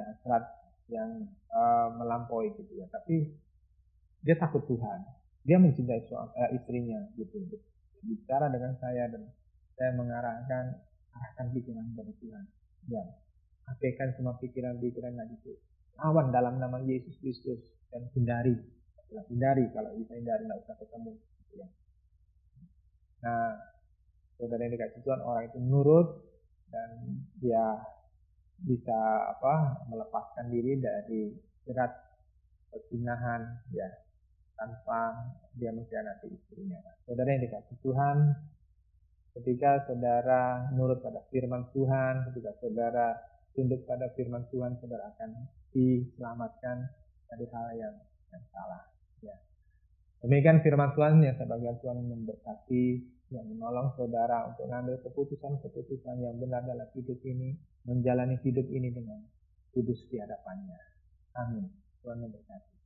A: hasrat yang melampaui gitu ya. Tapi dia takut Tuhan. Dia mencintai istrinya gitu. Bicara dengan saya dan saya arahkan pikiran kepada Tuhan. Ya, abaikan semua pikiran-pikiran itu. Lawan dalam nama Yesus Kristus dan hindari kalau bisa hindari, nggak usah ketemu. Gitu ya. Nah, saudara yang dikasih Tuhan, orang itu nurut dan dia bisa melepaskan diri dari jerat perzinahan ya, tanpa dia mengkhianati istrinya. Saudara yang dikasihi Tuhan, ketika saudara nurut pada firman Tuhan, ketika saudara tunduk pada firman Tuhan, saudara akan diselamatkan dari hal yang salah. Ya. Demikian firman Tuhan yang sebagian Tuhan memberkati, yang menolong saudara untuk mengambil keputusan-keputusan yang benar dalam hidup ini, menjalani hidup ini dengan kudus di hadapannya. Amin. Tuhan memberkati.